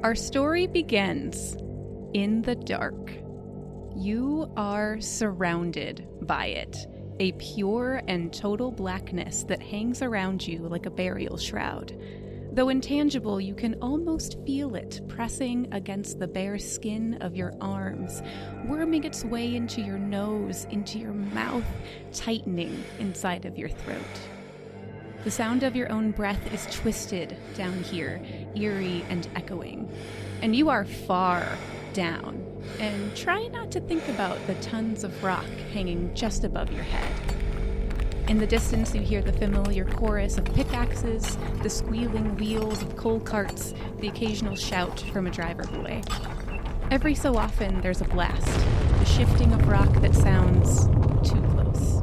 Our story begins in the dark. You are surrounded by it, a pure and total blackness that hangs around you like a burial shroud. Though intangible, you can almost feel it pressing against the bare skin of your arms, worming its way into your nose, into your mouth, tightening inside of your throat. The sound of your own breath is twisted down here, eerie and echoing. And you are far down. And try not to think about the tons of rock hanging just above your head. In the distance, you hear the familiar chorus of pickaxes, the squealing wheels of coal carts, the occasional shout from a driver boy. Every so often, there's a blast, the shifting of rock that sounds too close.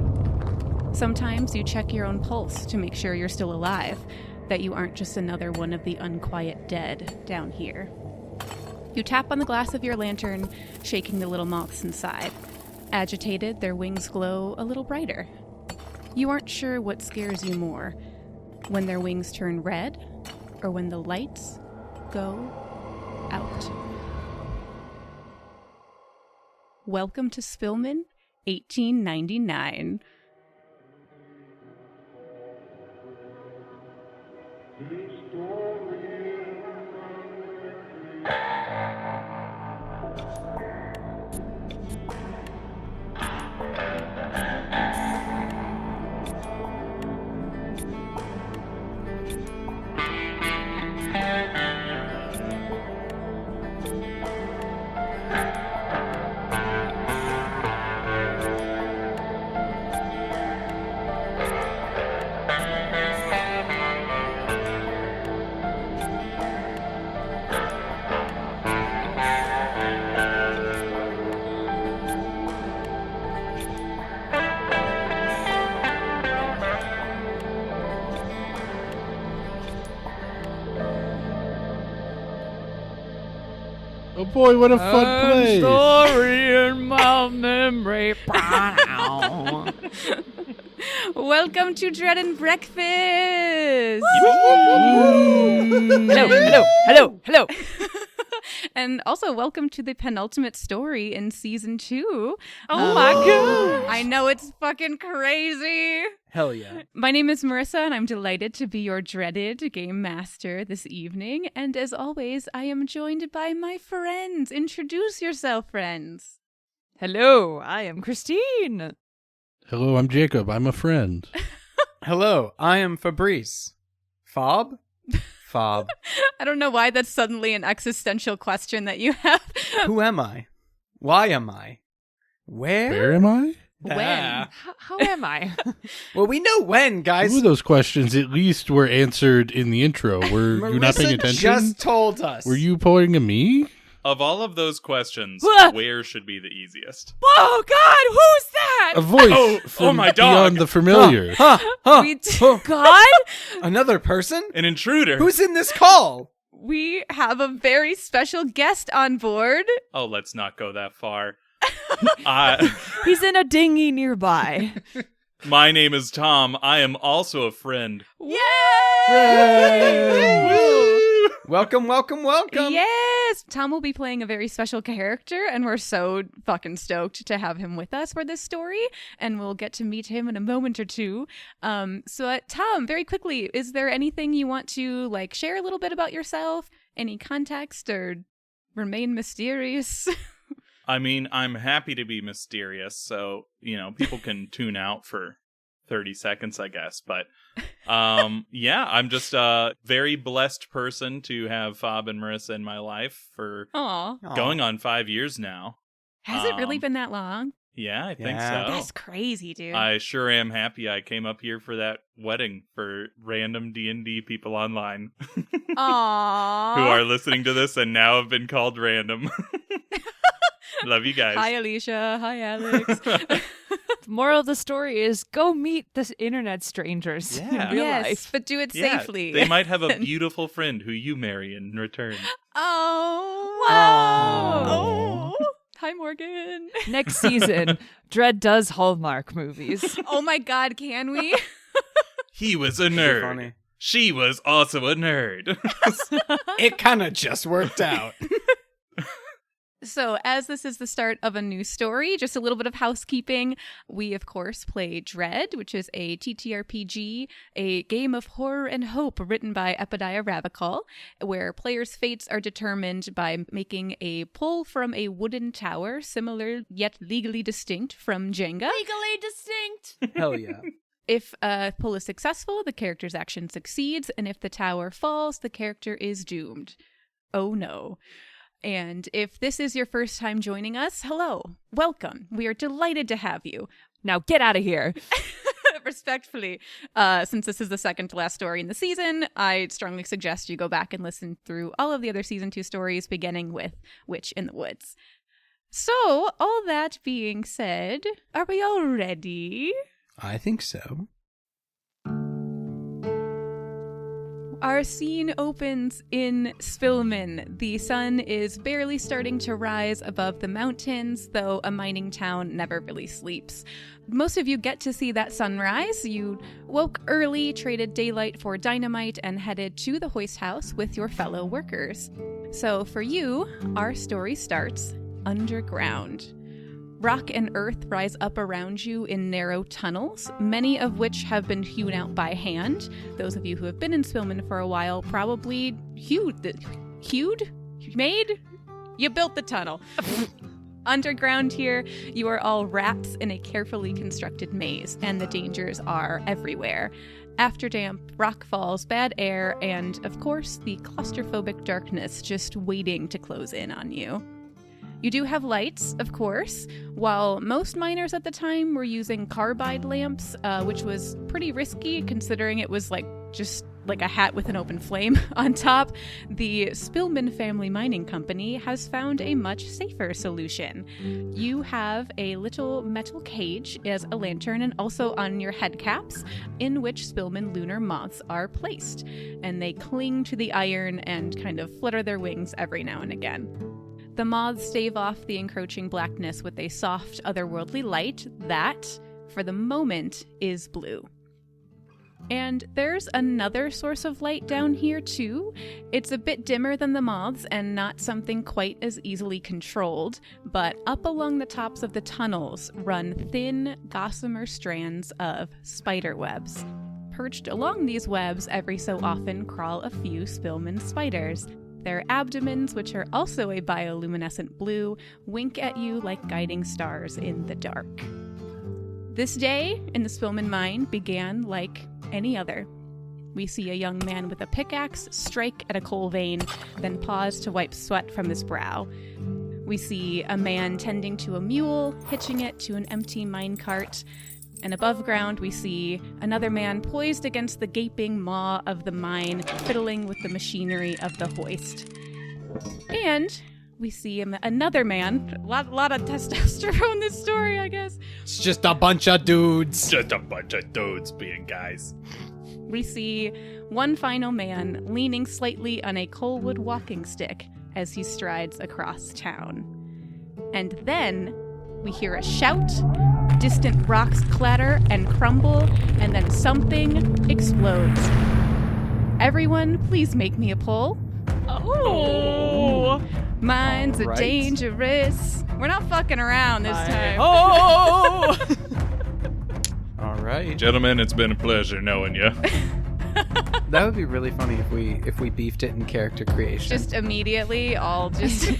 Sometimes you check your own pulse to make sure you're still alive, that you aren't just another one of the unquiet dead down here. You tap on the glass of your lantern, shaking the little moths inside. Agitated, their wings glow a little brighter. You aren't sure what scares you more, when their wings turn red or when the lights go out. Welcome to Spillman, 1899. Oh boy, what a fun place! Story in my memory. Welcome to Dread and Breakfast! Hello. And also, welcome to the penultimate story in Season 2. Oh my God. I know, it's fucking crazy! Hell yeah. My name is Marissa, and I'm delighted to be your dreaded game master this evening. And as always, I am joined by my friends. Introduce yourself, friends. Hello, I am Christine. Hello, I'm Jacob. I'm a friend. Hello, I am Fabrice. Fob? Fob. I don't know why that's suddenly an existential question that you have. Who am I? Why am I? Where am I? When? How am I? Well, we know when, guys. Two of those questions at least were answered in the intro. Were you not paying Marissa attention? just told us. Were you pointing at me? Of all of those questions, What? where should be the easiest? Oh God, who's that? A voice Oh, from my dog. beyond the familiar. Huh? God? Another person? An intruder. Who's in this call? We have a very special guest on board. Oh, let's not go that far. He's in a dinghy nearby. My name is Tom. I am also a friend. Yay! Welcome. Yes! Tom will be playing a very special character, and we're so fucking stoked to have him with us for this story, and we'll get to meet him in a moment or two. Tom, very quickly, is there anything you want to, share a little bit about yourself? Any context, or remain mysterious? I mean, I'm happy to be mysterious, so, people can tune out for 30 seconds, I guess. But, yeah, I'm just a very blessed person to have Fob and Marissa in my life for going on 5 years now. Has it really been that long? Yeah, I think Yeah. so. That's crazy, dude. I sure am happy I came up here for that wedding for random D&D people online Aww. who are listening to this and now have been called random. Love you guys. Hi, Alicia. Hi, Alex. The moral of the story is go meet the internet strangers in Yeah. real Yes, life. but do it Yeah, safely. they might have a beautiful friend who you marry in return. Oh, Wow. Oh. Hi, Morgan. Next season, Dredd does Hallmark movies. Oh my God, can we? He was a That'd be nerd. funny. She was also a nerd. It kind of just worked out. So, as this is the start of a new story, just a little bit of housekeeping. We, of course, play Dread, which is a TTRPG, a game of horror and hope written by Epodiah Ravachol, where players' fates are determined by making a pull from a wooden tower, similar yet legally distinct from Jenga. Legally distinct. Hell yeah. If a pull is successful, the character's action succeeds, and if the tower falls, the character is doomed. Oh no. And if this is your first time joining us, hello, welcome. We are delighted to have you. Now get out of here. Respectfully, since this is the second to last story in the season, I strongly suggest you go back and listen through all of the other season 2 stories, beginning with Witch in the Woods. So, all that being said, are we all ready? I think so. Our scene opens in Spillman. The sun is barely starting to rise above the mountains, though a mining town never really sleeps. Most of you get to see that sunrise. You woke early, traded daylight for dynamite, and headed to the hoist house with your fellow workers. So for you, our story starts underground. Rock and earth rise up around you in narrow tunnels, many of which have been hewn out by hand. Those of you who have been in Spillman for a while probably made? You built the tunnel. Underground here, you are all rats in a carefully constructed maze, and the dangers are everywhere. Afterdamp, rock falls, bad air, and, of course, the claustrophobic darkness just waiting to close in on you. You do have lights, of course. While most miners at the time were using carbide lamps, which was pretty risky considering it was just like a hat with an open flame on top, the Spillman Family Mining Company has found a much safer solution. You have a little metal cage as a lantern and also on your head caps in which Spillman lunar moths are placed, and they cling to the iron and kind of flutter their wings every now and again. The moths stave off the encroaching blackness with a soft, otherworldly light that, for the moment, is blue. And there's another source of light down here, too. It's a bit dimmer than the moths and not something quite as easily controlled, but up along the tops of the tunnels run thin, gossamer strands of spider webs. Perched along these webs every so often crawl a few Spillman spiders. Their abdomens, which are also a bioluminescent blue, wink at you like guiding stars in the dark. This day in the Spillman mine began like any other. We see a young man with a pickaxe strike at a coal vein, then pause to wipe sweat from his brow. We see a man tending to a mule, hitching it to an empty minecart. And above ground, we see another man poised against the gaping maw of the mine, fiddling with the machinery of the hoist. And we see another man, a lot of testosterone this story, I guess. It's just a bunch of dudes. Just a bunch of dudes being guys. We see one final man leaning slightly on a coalwood walking stick as he strides across town. And then we hear a shout, distant rocks clatter and crumble, and then something explodes. Everyone, please make me a pull. Oh! Mines are Alright. dangerous. We're not fucking around this time. Oh! All right. Gentlemen, it's been a pleasure knowing you. That would be really funny if we beefed it in character creation. Just immediately, all just...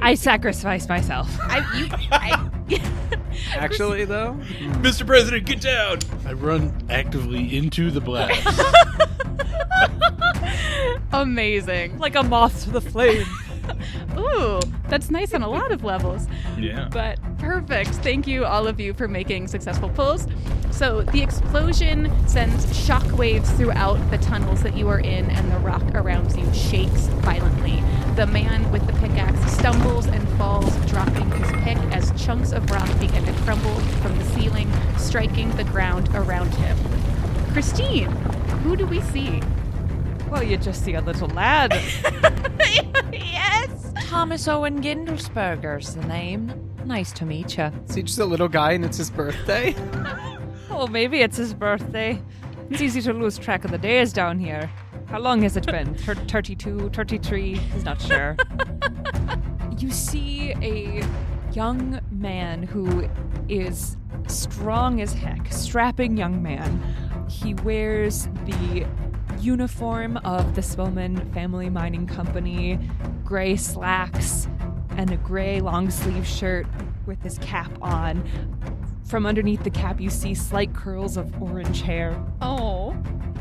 I sacrificed myself. Actually, though, Mr. President, get down! I run actively into the blast. Amazing. Like a moth to the flame. Ooh, that's nice on a lot of levels. Yeah. But perfect. Thank you, all of you, for making successful pulls. So the explosion sends shockwaves throughout the tunnels that you are in, and the rock around you shakes violently. The man with the pickaxe stumbles and falls, dropping his pick as chunks of rock begin to crumble from the ceiling, striking the ground around him. Christine, who do we see? Well, you just see a little lad. Yes! Thomas Owen Gindersberger's the name. Nice to meet you. is he just a little guy and it's his birthday? Oh, maybe it's his birthday. It's easy to lose track of the days down here. How long has it been? 32, 33? He's not sure. You see a young man who is strong as heck, strapping young man. He wears the uniform of the Spillman Family Mining Company, gray slacks, and a gray long-sleeve shirt with his cap on. From underneath the cap, you see slight curls of orange hair. Oh.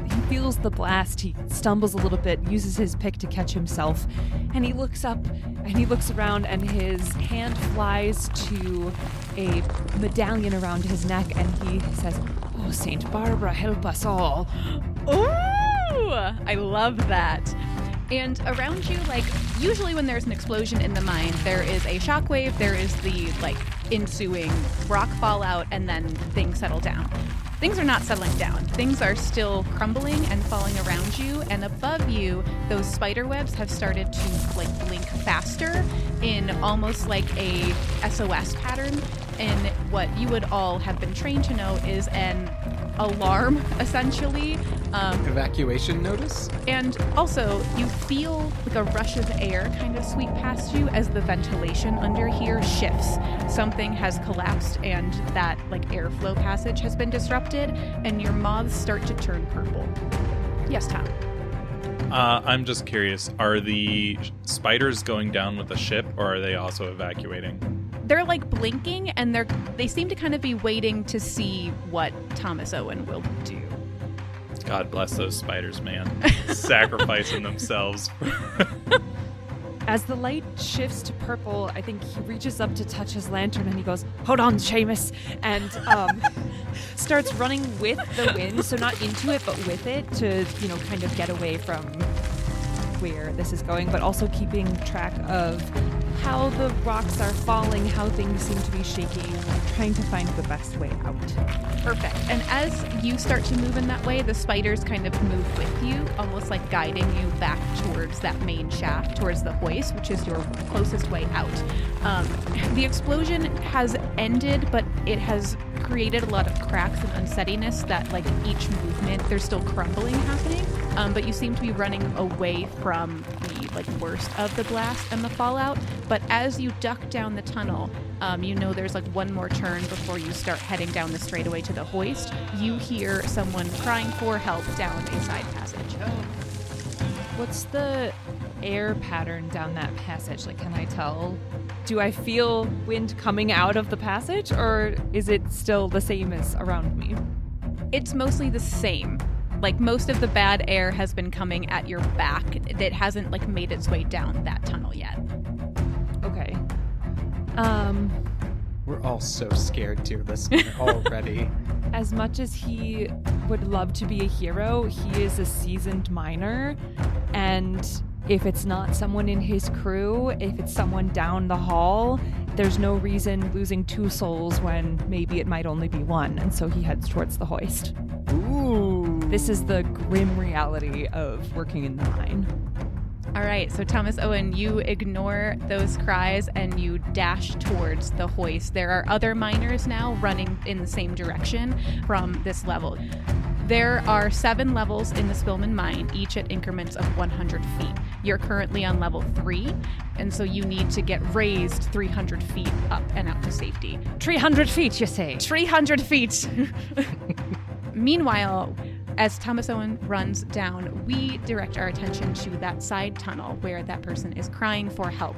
He feels the blast. He stumbles a little bit, uses his pick to catch himself, and he looks up and he looks around, and his hand flies to a medallion around his neck, and he says, "Oh, Saint Barbara, help us all." Ooh, I love that. And around you, like, usually when there's an explosion in the mine, there is a shockwave, there is the, like, ensuing rock fallout, and then things settle down. Things are not settling down. Things are still crumbling and falling around you, and above you, those spider webs have started to, like, blink faster in almost like a SOS pattern. And what you would all have been trained to know is an alarm, essentially. Evacuation notice? And also, you feel like a rush of air kind of sweep past you as the ventilation under here shifts. Something has collapsed, and that, like, airflow passage has been disrupted, and your moths start to turn purple. Yes, Tom? I'm just curious, are the spiders going down with the ship, or are they also evacuating? They're, like, blinking, and they seem to kind of be waiting to see what Thomas Owen will do. God bless those spiders, man. Sacrificing themselves. As the light shifts to purple, I think he reaches up to touch his lantern, and he goes, "Hold on, Seamus," and starts running with the wind, so not into it, but with it to, kind of get away from where this is going, but also keeping track of how the rocks are falling, how things seem to be shaking, trying to find the best way out. Perfect. And as you start to move in that way, the spiders kind of move with you, almost like guiding you back towards that main shaft, towards the hoist, which is your closest way out. The explosion has ended, but it has created a lot of cracks and unsteadiness that, like, each movement, there's still crumbling happening, but you seem to be running away from the, like, worst of the blast and the fallout. But as you duck down the tunnel, there's, like, one more turn before you start heading down the straightaway to the hoist. You hear someone crying for help down a side passage. What's the air pattern down that passage? Like, can I tell? Do I feel wind coming out of the passage, or is it still the same as around me? It's mostly the same. Like, most of the bad air has been coming at your back. It hasn't, like, made its way down that tunnel yet. Okay. We're all so scared, dear listener, already. As much as he would love to be a hero, he is a seasoned miner, and if it's not someone in his crew, if it's someone down the hall, there's no reason losing 2 souls when maybe it might only be 1, and so he heads towards the hoist. Ooh. This is the grim reality of working in the mine. All right, so Thomas Owen, you ignore those cries and you dash towards the hoist. There are other miners now running in the same direction from this level. There are 7 levels in the Spillman mine, each at increments of 100 feet. You're currently on level 3, and so you need to get raised 300 feet up and out to safety. 300 feet, you say? 300 feet! Meanwhile, as Thomas Owen runs down, we direct our attention to that side tunnel where that person is crying for help.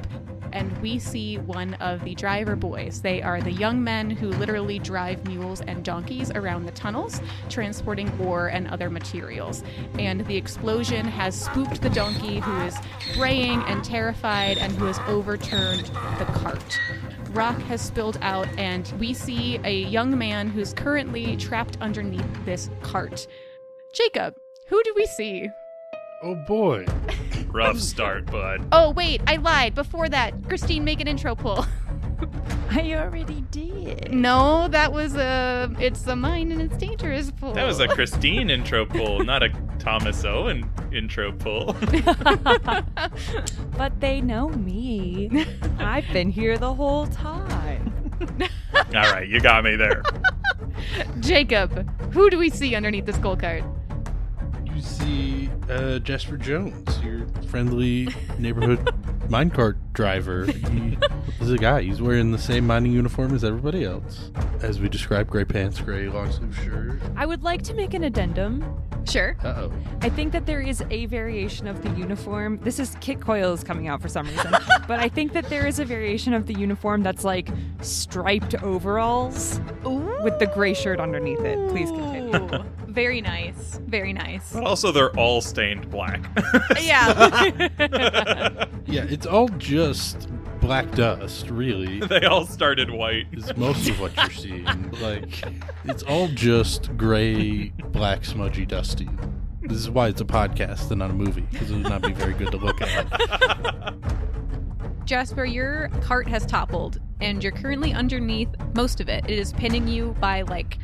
And we see one of the driver boys. They are the young men who literally drive mules and donkeys around the tunnels, transporting ore and other materials. And the explosion has spooked the donkey, who is braying and terrified and who has overturned the cart. Rock has spilled out, and we see a young man who's currently trapped underneath this cart. Jacob, who do we see? Oh boy. Rough start, bud. Oh, wait, I lied. Before that, Christine, make an intro pull. I already did. No, that was it's a mine and it's dangerous pull. That was a Christine intro pull, not a Thomas Owen intro pull. But they know me. I've been here the whole time. All right, you got me there. Jacob, who do we see underneath the skull cart? You see Jasper Jones, your friendly neighborhood minecart driver. He is a guy. He's wearing the same mining uniform as everybody else. As we described, gray pants, gray long sleeve shirt. I would like to make an addendum. Sure. Uh-oh. I think that there is a variation of the uniform. This is Kit Coyle's coming out for some reason. But I think that there is a variation of the uniform that's like striped overalls with the gray shirt underneath it. Please continue. Ooh. Very nice. Very nice. But also, they're all stained black. Yeah. Yeah, it's all just black dust, really. They all started white. Is most of what you're seeing. Like, it's all just gray, black, smudgy, dusty. This is why it's a podcast and not a movie, because it would not be very good to look at. Jasper, your cart has toppled, and you're currently underneath most of it. It is pinning you by like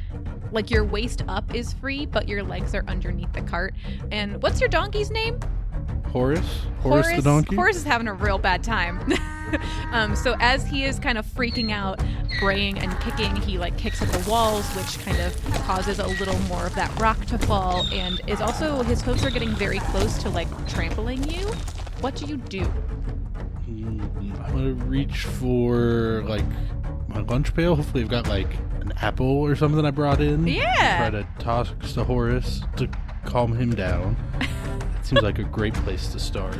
your waist up is free, but your legs are underneath the cart. And what's your donkey's name? Horace the donkey? Horace is having a real bad time. So as he is kind of freaking out, braying and kicking, he like kicks at the walls, which kind of causes a little more of that rock to fall, and is also, his hooves are getting very close to like trampling you. What do you do? I'm gonna reach for like my lunch pail. Hopefully I've got like an apple or something I brought in. Yeah. Try to toss to Horace to calm him down. Seems like a great place to start.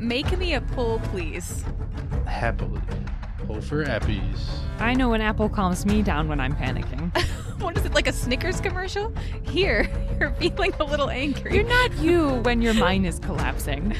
Make me a pull, please. Happily. Pull for appies. I know an apple calms me down when I'm panicking. What is it, like a Snickers commercial? Here, you're feeling a little angry. You're not you when your mind is collapsing.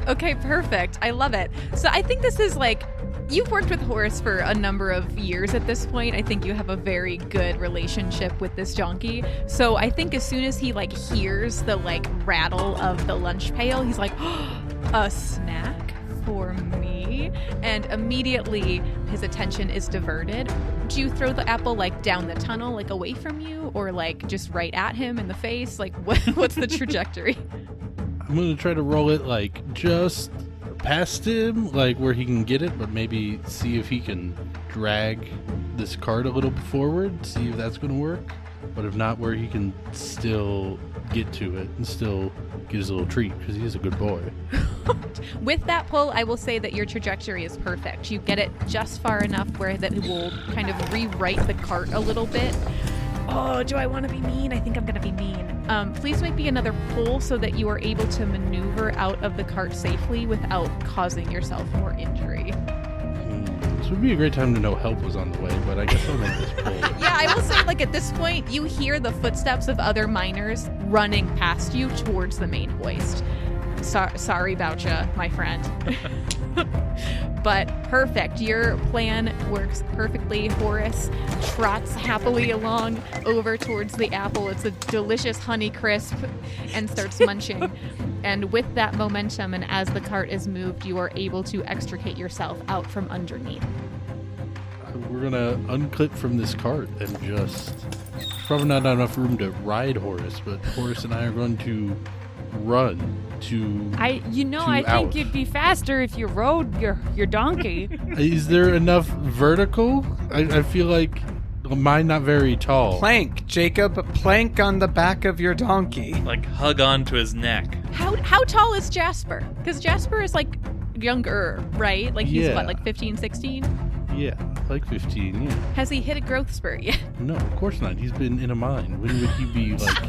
Okay, perfect. I love it. So I think this is like, you've worked with Horace for a number of years at this point. I think you have a very good relationship with this donkey. So I think as soon as he like hears the like rattle of the lunch pail, he's like, oh, a snack for me? And immediately his attention is diverted. Do you throw the apple like down the tunnel, like away from you, or like just right at him in the face? Like what's the trajectory? I'm gonna try to roll it like just past him, like where he can get it, but maybe see if he can drag this cart a little forward, see if that's gonna work. But if not, where he can still get to it and still get his little treat, because he is a good boy. With that pull, I will say that your trajectory is perfect. You get it just far enough where that it will kind of rewrite the cart a little bit. Oh, do I want to be mean? I think I'm going to be mean. Please make me another pull so that you are able to maneuver out of the cart safely without causing yourself more injury. This would be a great time to know help was on the way, but I guess I'll make this pull. Yeah, I will say, like, at this point, you hear the footsteps of other miners running past you towards the main hoist. Sorry about ya, my friend. But perfect. Your plan works perfectly. Horace trots happily along over towards the apple. It's a delicious Honey Crisp, and starts munching. And with that momentum, and as the cart is moved, you are able to extricate yourself out from underneath. We're gonna unclip from this cart and just... Probably not enough room to ride Horace, but Horace and I are going to run to I think out. you'd be faster if you rode your donkey. Is there enough vertical? I feel like mine not very tall. Plank, Jacob, plank on the back of your donkey. Like, hug onto his neck. How tall is Jasper? Because Jasper is like younger, right? Like he's Yeah. what, like 15, 16? Yeah, like 15, yeah. Has he hit a growth spurt yet? No, of course not. He's been in a mine. When would he be, like,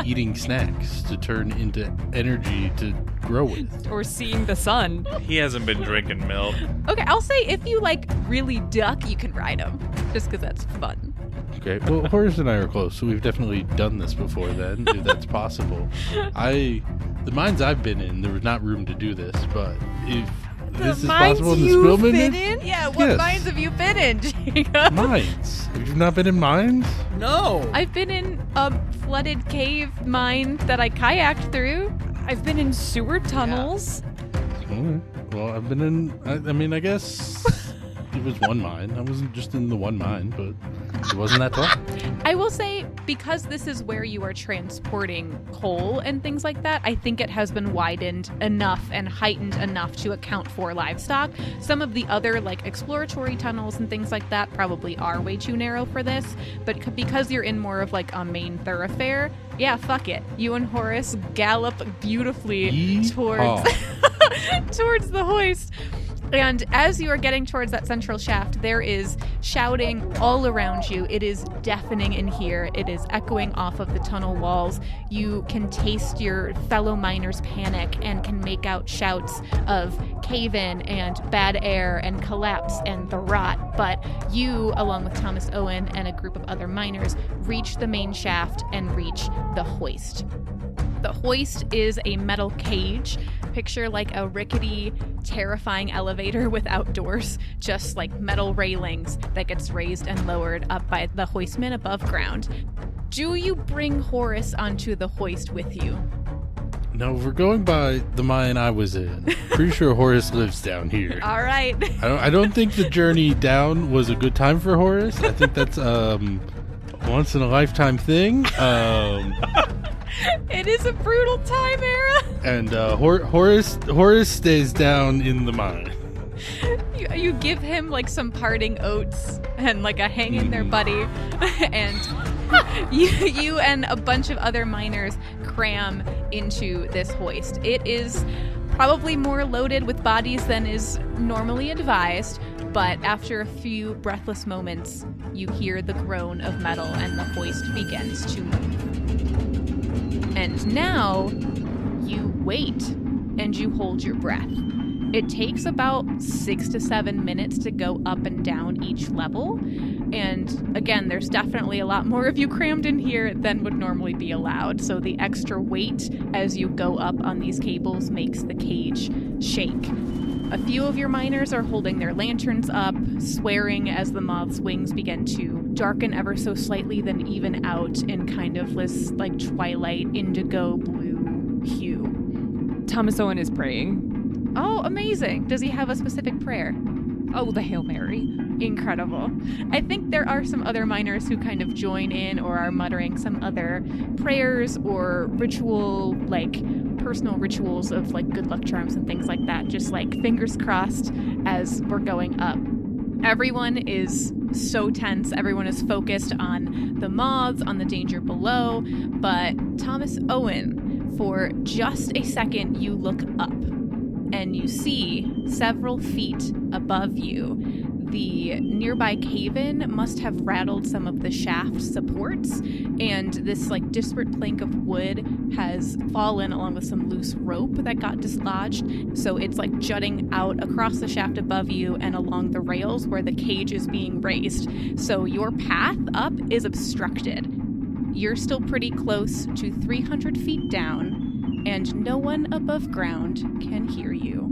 eating snacks to turn into energy to grow with? Or seeing the sun. He hasn't been drinking milk. Okay, I'll say if you like really duck, you can ride him. Just because that's fun. Okay, well, Horace and I are close, so we've definitely done this before then, if that's possible. The mines I've been in, there was not room to do this, but if this is possible in the Spillman... in? Yeah, what Yes. mines have you been in, Jacob? Mines? Have you not been in mines? No. I've been in a flooded cave mine that I kayaked through. I've been in sewer tunnels. Okay. Well, I've been in... I mean, I guess it was one mine. I wasn't just in the one mine, but... It wasn't that tall. I will say, because this is where you are transporting coal and things like that, I think it has been widened enough and heightened enough to account for livestock. Some of the other like exploratory tunnels and things like that probably are way too narrow for this, but because you're in more of like a main thoroughfare, yeah, fuck it. You and Horace gallop beautifully towards towards the hoist. And as you are getting towards that central shaft, there is shouting all around you. It is deafening in here. It is echoing off of the tunnel walls. You can taste your fellow miners' panic and can make out shouts of cave-in and bad air and collapse and the rot. But you, along with Thomas Owen and a group of other miners, reach the main shaft and reach the hoist. The hoist is a metal cage. Picture like a rickety, terrifying elevator without doors, just like metal railings that gets raised and lowered up by the hoistman above ground. Do you bring Horace onto the hoist with you? No, we're going by the mine I was in. Pretty sure Horace lives down here. All right. I don't think the journey down was a good time for Horace. I think that's once in a lifetime thing. It is a brutal time, Era. And Horace stays down in the mine. You give him like some parting oats and like a hang in there, buddy, and you and a bunch of other miners cram into this hoist. It is probably more loaded with bodies than is normally advised, but after a few breathless moments, you hear the groan of metal and the hoist begins to move. And now you wait and you hold your breath. It takes about 6 to 7 minutes to go up and down each level. And again, there's definitely a lot more of you crammed in here than would normally be allowed. So the extra weight as you go up on these cables makes the cage shake. A few of your miners are holding their lanterns up, swearing as the moth's wings begin to darken ever so slightly, then even out in kind of this like twilight indigo blue hue. Thomas Owen is praying. Oh, amazing. Does he have a specific prayer? Oh, the Hail Mary. Incredible. I think there are some other miners who kind of join in or are muttering some other prayers or ritual, like personal rituals of like good luck charms and things like that, just like fingers crossed as we're going up. Everyone is so tense. Everyone is focused on the moths, on the danger below. But Thomas Owen, for just a second, you look up and you see several feet above you. The nearby cave-in must have rattled some of the shaft supports, and this like disparate plank of wood has fallen along with some loose rope that got dislodged. So it's like jutting out across the shaft above you and along the rails where the cage is being raised. So your path up is obstructed. You're still pretty close to 300 feet down, and no one above ground can hear you.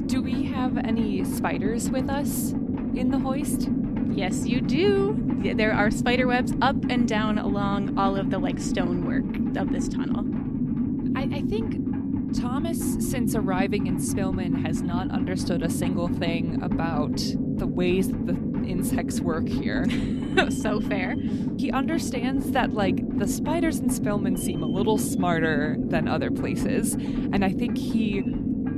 Do we have any spiders with us in the hoist? Yes, you do. There are spider webs up and down along all of the like stonework of this tunnel. I think Thomas, since arriving in Spillman, has not understood a single thing about the ways that the insects work here. So fair. He understands that like the spiders in Spillman seem a little smarter than other places, and I think he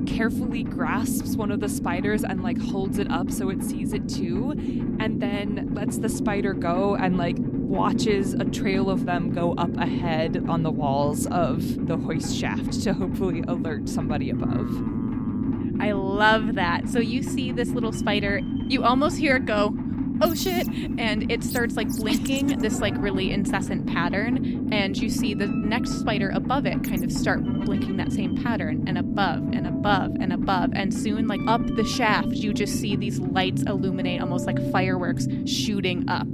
carefully grasps one of the spiders and like holds it up so it sees it too, and then lets the spider go and like watches a trail of them go up ahead on the walls of the hoist shaft to hopefully alert somebody above. I love that. So you see this little spider, you almost hear it go, oh shit, and it starts like blinking this like really incessant pattern, and you see the next spider above it kind of start blinking that same pattern, and above and above and above, and soon like up the shaft you just see these lights illuminate almost like fireworks shooting up.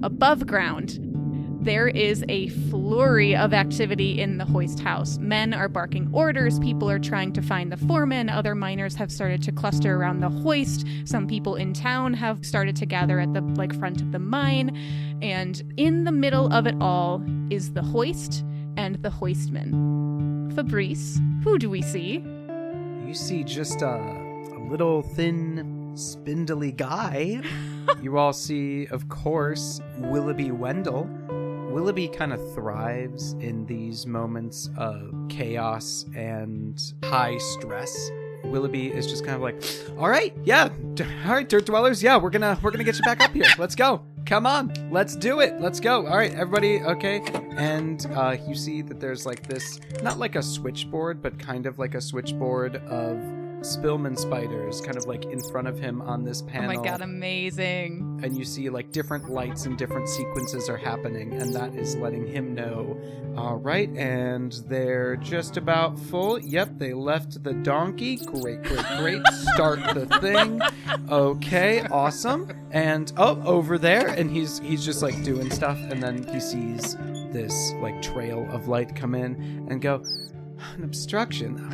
Above ground, there is a flurry of activity in the hoist house. Men are barking orders. People are trying to find the foreman. Other miners have started to cluster around the hoist. Some people in town have started to gather at the like front of the mine. And in the middle of it all is the hoist and the hoistman. Fabrice, who do we see? You see just a little thin spindly guy. You all see, of course, Willoughby Wendell. Willoughby kind of thrives in these moments of chaos and high stress. Willoughby is just kind of like, all right, dirt dwellers, we're gonna get you back up here. Let's go. Come on, let's do it. Let's go. All right, everybody, okay. And you see that there's like this, not like a switchboard, but kind of like a switchboard of Spillman spiders kind of like in front of him on this panel. Oh my god, amazing. And you see like different lights and different sequences are happening, and that is letting him know, all right, and they're just about full. Yep, they left the donkey. Great. Start the thing. Okay, awesome. And over there, and he's just like doing stuff, and then he sees this like trail of light come in and go, an obstruction.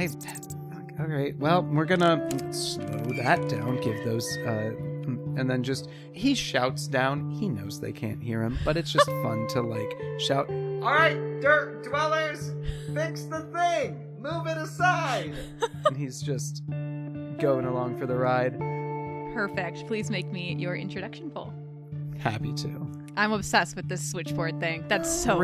All right, well, we're gonna slow that down, give those, and then just, he shouts down. He knows they can't hear him, but it's just fun to, like, shout, all right, dirt dwellers, fix the thing, move it aside. And he's just going along for the ride. Perfect. Please make me your introduction poll. Happy to. I'm obsessed with this switchboard thing. That's so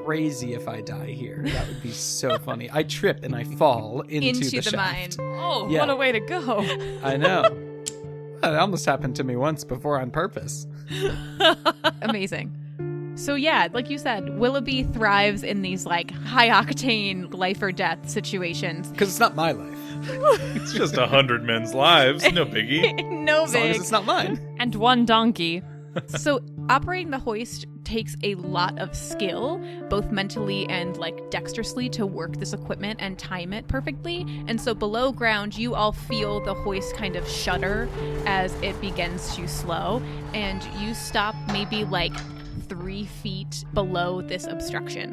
Crazy if I die here. That would be so funny. I trip and I fall into the shaft. mine. Oh, what a way to go. I know. That almost happened to me once before on purpose. Amazing. So yeah, like you said, Willoughby thrives in these like high octane life or death situations. Because it's not my life. It's just 100 men's lives. No biggie. No As long big. as it's not mine. And one donkey. So operating the hoist takes a lot of skill, both mentally and like dexterously, to work this equipment and time it perfectly. And so below ground, you all feel the hoist kind of shudder as it begins to slow, and you stop maybe like 3 feet below this obstruction.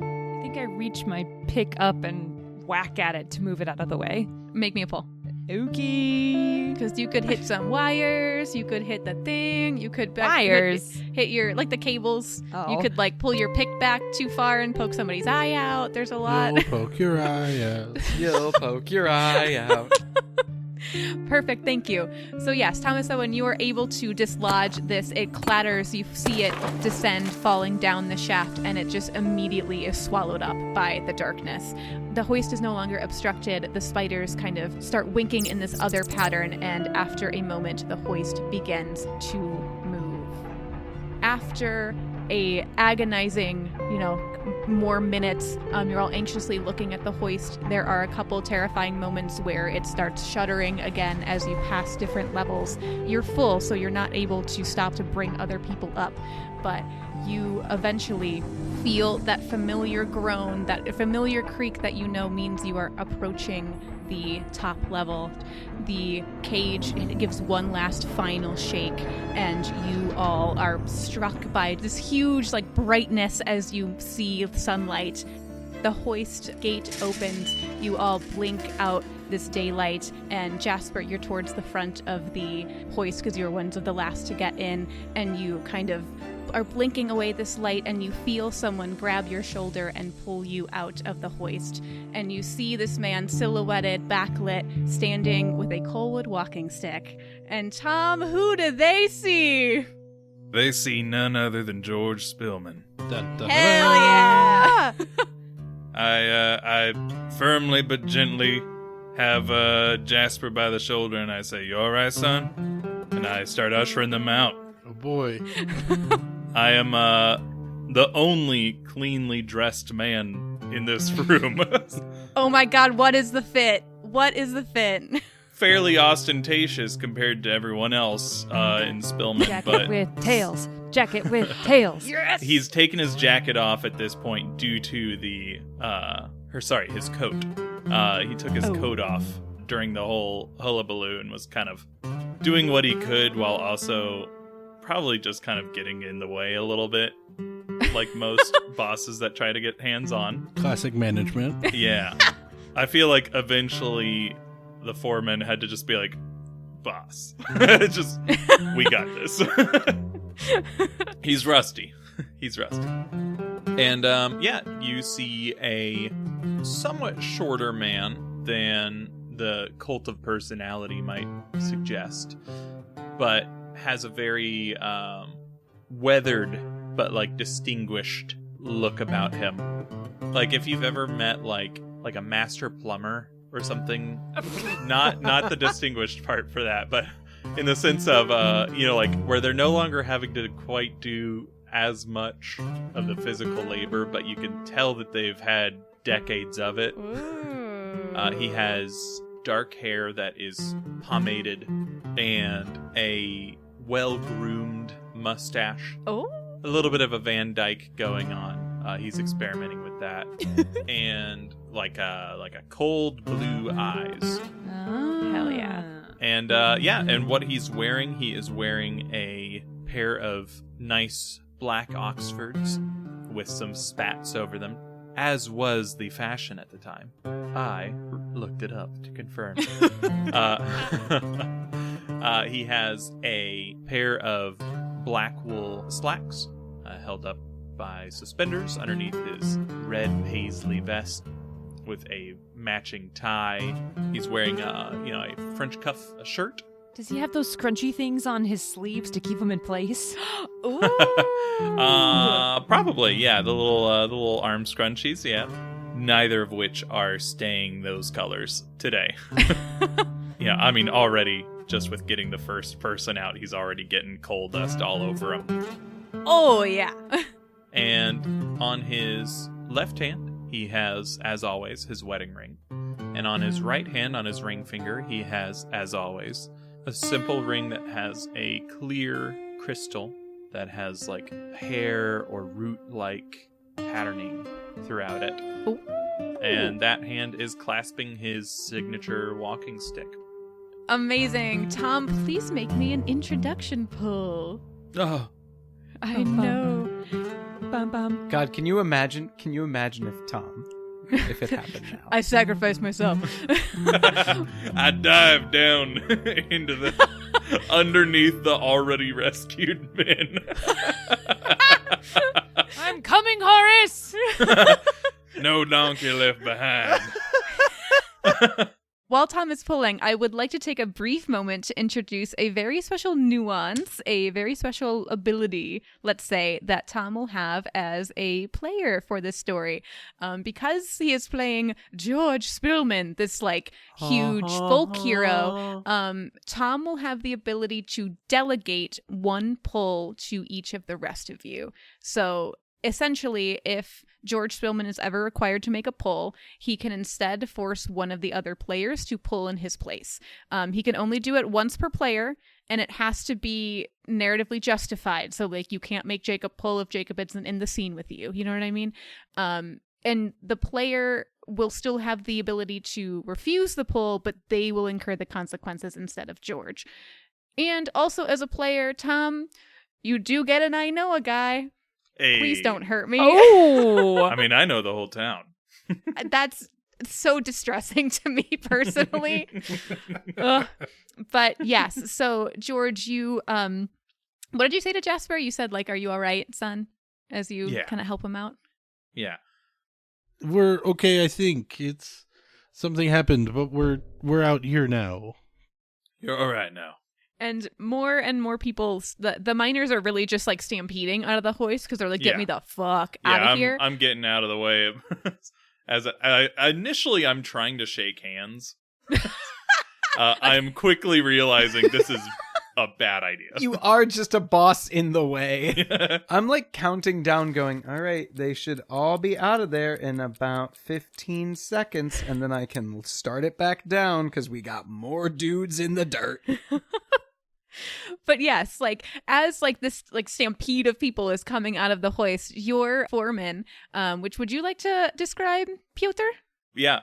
I think I reach my pick up and whack at it to move it out of the way. Make me a pull. Okay. Because you could hit some wires, you could hit the thing, you could Wires? hit your, like the cables. Oh. You could like pull your pick back too far and poke somebody's eye out. There's a lot. You'll poke your eye out. You'll poke your eye out. Perfect, thank you. So yes, Thomas Owen, you are able to dislodge this. It clatters, you see it descend, falling down the shaft, and it just immediately is swallowed up by the darkness. The hoist is no longer obstructed. The spiders kind of start winking in this other pattern, and after a moment, the hoist begins to move. After a agonizing, more minutes, you're all anxiously looking at the hoist. There are a couple terrifying moments where it starts shuddering again as you pass different levels. You're full, so you're not able to stop to bring other people up, but you eventually feel that familiar groan, that familiar creak that you know means you are approaching the top level. The cage, it gives one last final shake, and you all are struck by this huge brightness as you see sunlight. The hoist gate opens, you all blink out this daylight, and Jasper, you're towards the front of the hoist because you're one of the last to get in, and you kind of are blinking away this light, and you feel someone grab your shoulder and pull you out of the hoist. And you see this man silhouetted, backlit, standing with a Coalwood walking stick. And Tom, who do they see? They see none other than George Spillman. Dun, dun, Hell dun. yeah! I firmly but gently have Jasper by the shoulder, and I say, "You all right, son?" And I start ushering them out. Oh boy. I am the only cleanly dressed man in this room. Oh my god, what is the fit? What is the fit? Fairly ostentatious compared to everyone else in Spillman, Jacket but with tails. Jacket with tails. Yes! he's taken his jacket off at this point due to his coat. He took his coat off during the whole hullabaloo and was kind of doing what he could while also probably just kind of getting in the way a little bit, like most bosses that try to get hands-on. Classic management. Yeah. I feel like eventually the foreman had to just be like, "Boss, just, we got this." He's rusty. And you see a somewhat shorter man than the cult of personality might suggest, but has a very weathered but like distinguished look about him. Like if you've ever met like a master plumber or something, not the distinguished part for that, but in the sense of like where they're no longer having to quite do as much of the physical labor, but you can tell that they've had decades of it. He has dark hair that is pomaded and a well-groomed mustache. Oh, A little bit of a Van Dyke going on. He's experimenting with that. And like a cold blue eyes. Oh, hell yeah. And and what he's wearing, he is wearing a pair of nice black Oxfords with some spats over them, as was the fashion at the time. I looked it up to confirm. He has a pair of black wool slacks held up by suspenders underneath his red paisley vest with a matching tie. He's wearing a French cuff shirt. Does he have those scrunchy things on his sleeves to keep him in place? Ooh. Probably, yeah. The little arm scrunchies, yeah. Neither of which are staying those colors today. Yeah, I mean, already just with getting the first person out, he's already getting coal dust all over him. Oh, yeah. And on his left hand, he has, as always, his wedding ring. And on his right hand, on his ring finger, he has, as always, a simple ring that has a clear crystal that has like hair or root-like patterning throughout it. Ooh. And that hand is clasping his signature walking stick. Amazing. Tom, please make me an introduction pull. Oh, I know. Bum bum. God, can you imagine if it happened now? I sacrificed myself. I dive down into the underneath the already rescued men. I'm coming, Horace! No donkey left behind. While Tom is pulling, I would like to take a brief moment to introduce a very special nuance, a very special ability, let's say, that Tom will have as a player for this story. Because he is playing George Spillman, this like huge folk hero, Tom will have the ability to delegate one pull to each of the rest of you. So essentially, if George Spillman is ever required to make a pull, he can instead force one of the other players to pull in his place. He can only do it once per player, and it has to be narratively justified. So, like, you can't make Jacob pull if Jacob isn't in the scene with you. You know what I mean? And the player will still have the ability to refuse the pull, but they will incur the consequences instead of George. And also, as a player, Tom, you do get an I know a guy. Hey. Please don't hurt me. Oh! I mean, I know the whole town. That's so distressing to me personally. Ugh. But yes, so George, you what did you say to Jasper? You said like, "Are you all right, son?" As you kind of help him out. Yeah. we're okay. I think it's something happened, but we're out here now. You're all right now. And more people, the miners are really just like stampeding out of the hoist because they're like, get me the fuck out of here. I'm getting out of the way. Initially, I'm trying to shake hands. I'm quickly realizing this is a bad idea. You are just a boss in the way. I'm like counting down going, all right, they should all be out of there in about 15 seconds. And then I can start it back down because we got more dudes in the dirt. But yes, like as like this like stampede of people is coming out of the hoist, your foreman, which would you like to describe, Piotr? Yeah,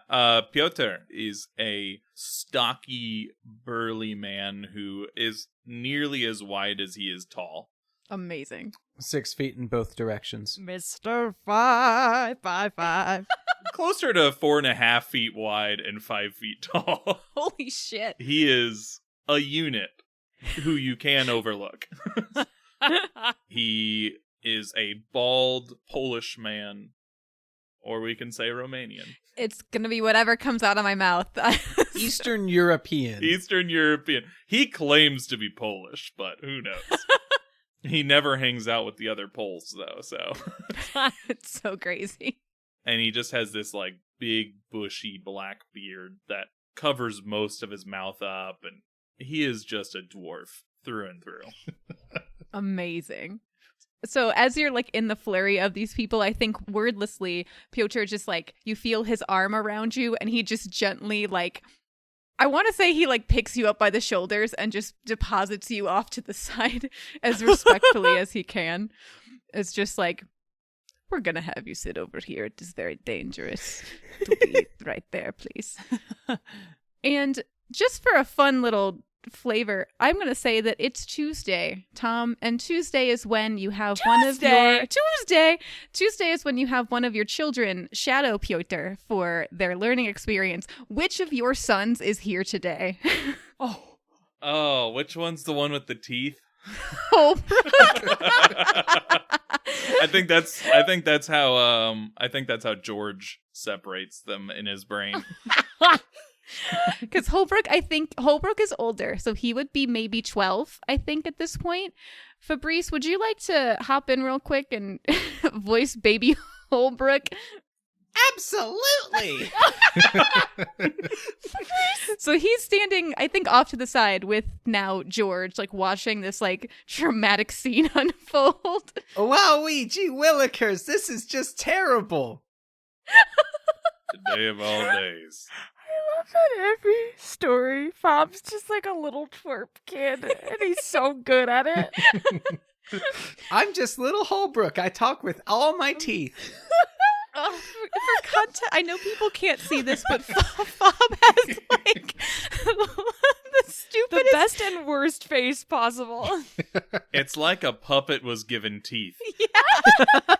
Piotr is a stocky, burly man who is nearly as wide as he is tall. Amazing. 6 feet in both directions. Mr. 555. Closer to 4.5 feet wide and 5 feet tall. Holy shit. He is a unit who you can overlook. He is a bald Polish man, or we can say Romanian. It's gonna be whatever comes out of my mouth. Eastern European. Eastern European. He claims to be Polish, but who knows? He never hangs out with the other Poles, though, so. It's so crazy. And he just has this, like, big, bushy black beard that covers most of his mouth up, and he is just a dwarf through and through. Amazing. So as you're like in the flurry of these people, I think wordlessly, Piotr just like, you feel his arm around you and he just gently like, I want to say he like picks you up by the shoulders and just deposits you off to the side as respectfully as he can. It's just like, we're going to have you sit over here. It is very dangerous to be right there, please. And just for a fun little flavor, I'm going to say that it's Tuesday, Tom, and Tuesday is when you have Tuesday is when you have one of your children shadow Piotr for their learning experience. Which of your sons is here today? Oh, which one's the one with the teeth? Oh, I think that's how George separates them in his brain. Because I think Holbrook is older, so he would be maybe 12, I think, at this point. Fabrice, would you like to hop in real quick and voice baby Holbrook? Absolutely. So he's standing, I think, off to the side with now George, like watching this like traumatic scene unfold. Wowee, gee willikers, this is just terrible. The day of all days. I love that every story, Fob's just like a little twerp kid, and he's so good at it. I'm just little Holbrook. I talk with all my teeth. For context, I know people can't see this, but Fob has like the best and worst face possible. It's like a puppet was given teeth. Yeah.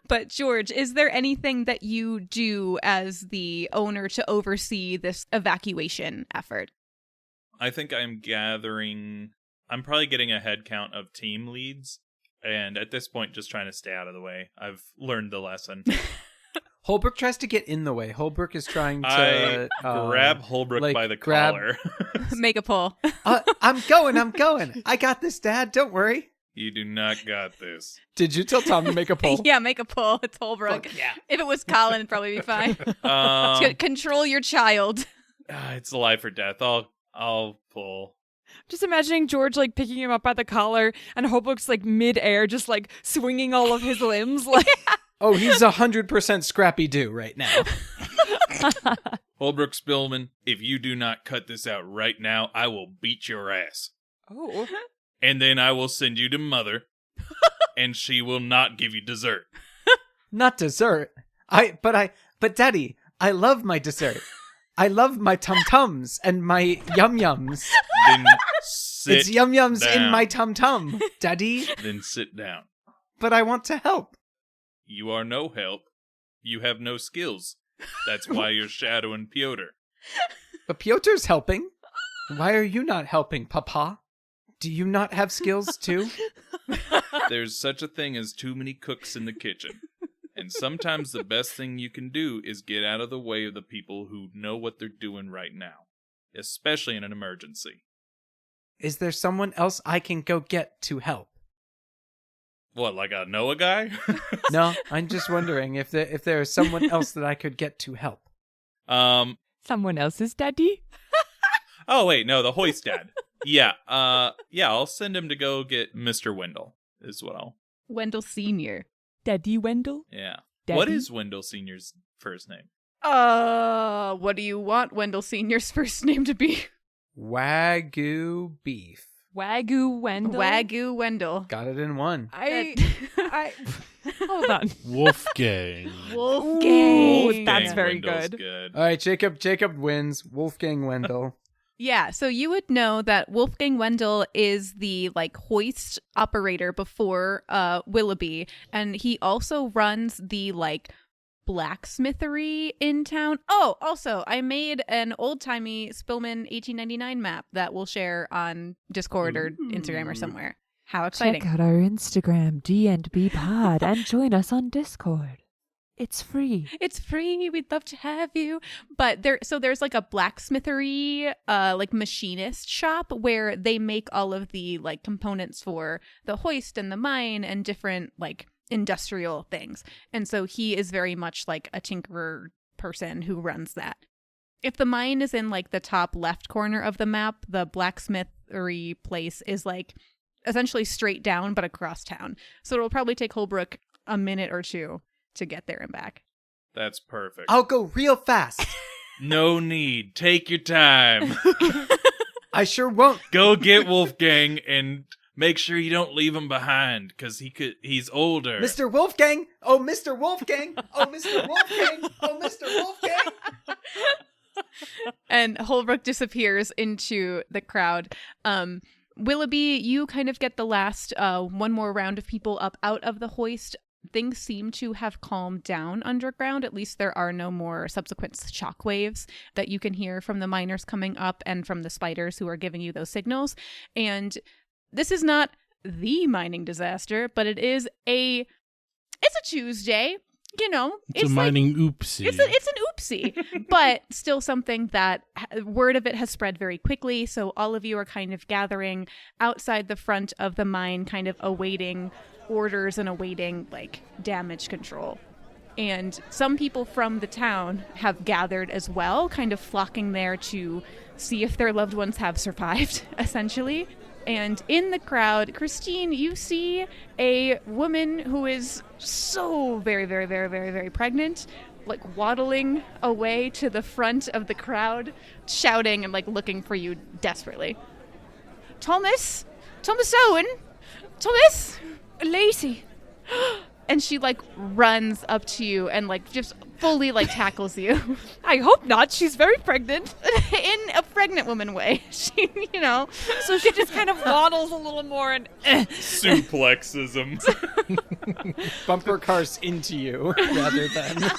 But George, is there anything that you do as the owner to oversee this evacuation effort? I think I'm probably getting a head count of team leads, and at this point just trying to stay out of the way. I've learned the lesson. Holbrook tries to get in the way. Holbrook is trying to grab Holbrook like, by the collar. Make a pull. I'm going. I got this, Dad. Don't worry. You do not got this. Did you tell Tom to make a pull? Yeah, make a pull. It's Holbrook. Fuck yeah. If it was Colin, it'd probably be fine. Control your child. It's life or death. I'll pull. Just imagining George like picking him up by the collar, and Holbrook's like mid-air, just like swinging all of his limbs. Like, oh, he's 100% Scrappy Doo right now. Holbrook Spillman, if you do not cut this out right now, I will beat your ass. oh, And then I will send you to Mother, and she will not give you dessert. Not dessert. But Daddy, I love my dessert. I love my tum-tums and my yum-yums. Then sit It's yum-yums down. in my tum-tum, Daddy. Then sit down. But I want to help. You are no help. You have no skills. That's why you're shadowing Piotr. But Piotr's helping. Why are you not helping, Papa? Do you not have skills too? There's such a thing as too many cooks in the kitchen. And sometimes the best thing you can do is get out of the way of the people who know what they're doing right now. Especially in an emergency. Is there someone else I can go get to help? What, like a Noah guy? No, I'm just wondering if there is someone else that I could get to help. someone else's daddy? Oh, wait, no, the hoist dad. Yeah, I'll send him to go get Mr. Wendell, is what I'll... Wendell Sr. Daddy Wendell? Yeah. Daddy? What is Wendell Sr.'s first name? What do you want Wendell Sr.'s first name to be? Wagyu beef. Wagyu Wendell? Wagyu Wendell. Got it in one. I hold on. Wolfgang. Wolfgang. That's very Wendell's good. All right, Jacob wins. Wolfgang Wendell. Yeah, so you would know that Wolfgang Wendell is the like hoist operator before Willoughby, and he also runs the like blacksmithery in town. Oh, also, I made an old-timey Spillman 1899 map that we'll share on Discord or Instagram or somewhere. How exciting. Check out our Instagram, D&B Pod, and join us on Discord. It's free. It's free. We'd love to have you. But there's like a blacksmithery, like machinist shop where they make all of the like components for the hoist and the mine and different like industrial things. And so he is very much like a tinkerer person who runs that. If the mine is in like the top left corner of the map, the blacksmithery place is like essentially straight down but across town. So it'll probably take Holbrook a minute or two to get there and back. That's perfect. I'll go real fast. No need. Take your time. I sure won't. Go get Wolfgang and make sure you don't leave him behind, because he's older. Mr. Wolfgang! Oh, Mr. Wolfgang! Oh, Mr. Wolfgang! Oh, Mr. Wolfgang! And Holbrook disappears into the crowd. Willoughby, you kind of get the last one more round of people up out of the hoist. Things seem to have calmed down underground. At least there are no more subsequent shockwaves that you can hear from the miners coming up and from the spiders who are giving you those signals. And this is not the mining disaster, but it's a Tuesday. You know, it's a mining oopsie. It's an oopsie, but still something that word of it has spread very quickly. So all of you are kind of gathering outside the front of the mine, kind of awaiting orders and awaiting like damage control. And some people from the town have gathered as well, kind of flocking there to see if their loved ones have survived, essentially. And in the crowd, Christine, you see a woman who is so very, very, very, very, very pregnant, like waddling away to the front of the crowd, shouting and like looking for you desperately. Thomas Owen, Thomas, Lacey. And she like runs up to you and like just fully like tackles you. I hope not. She's very pregnant. In a pregnant woman way. She, you know. So she just kind of waddles a little more and suplexes him. Bumper cars into you rather than.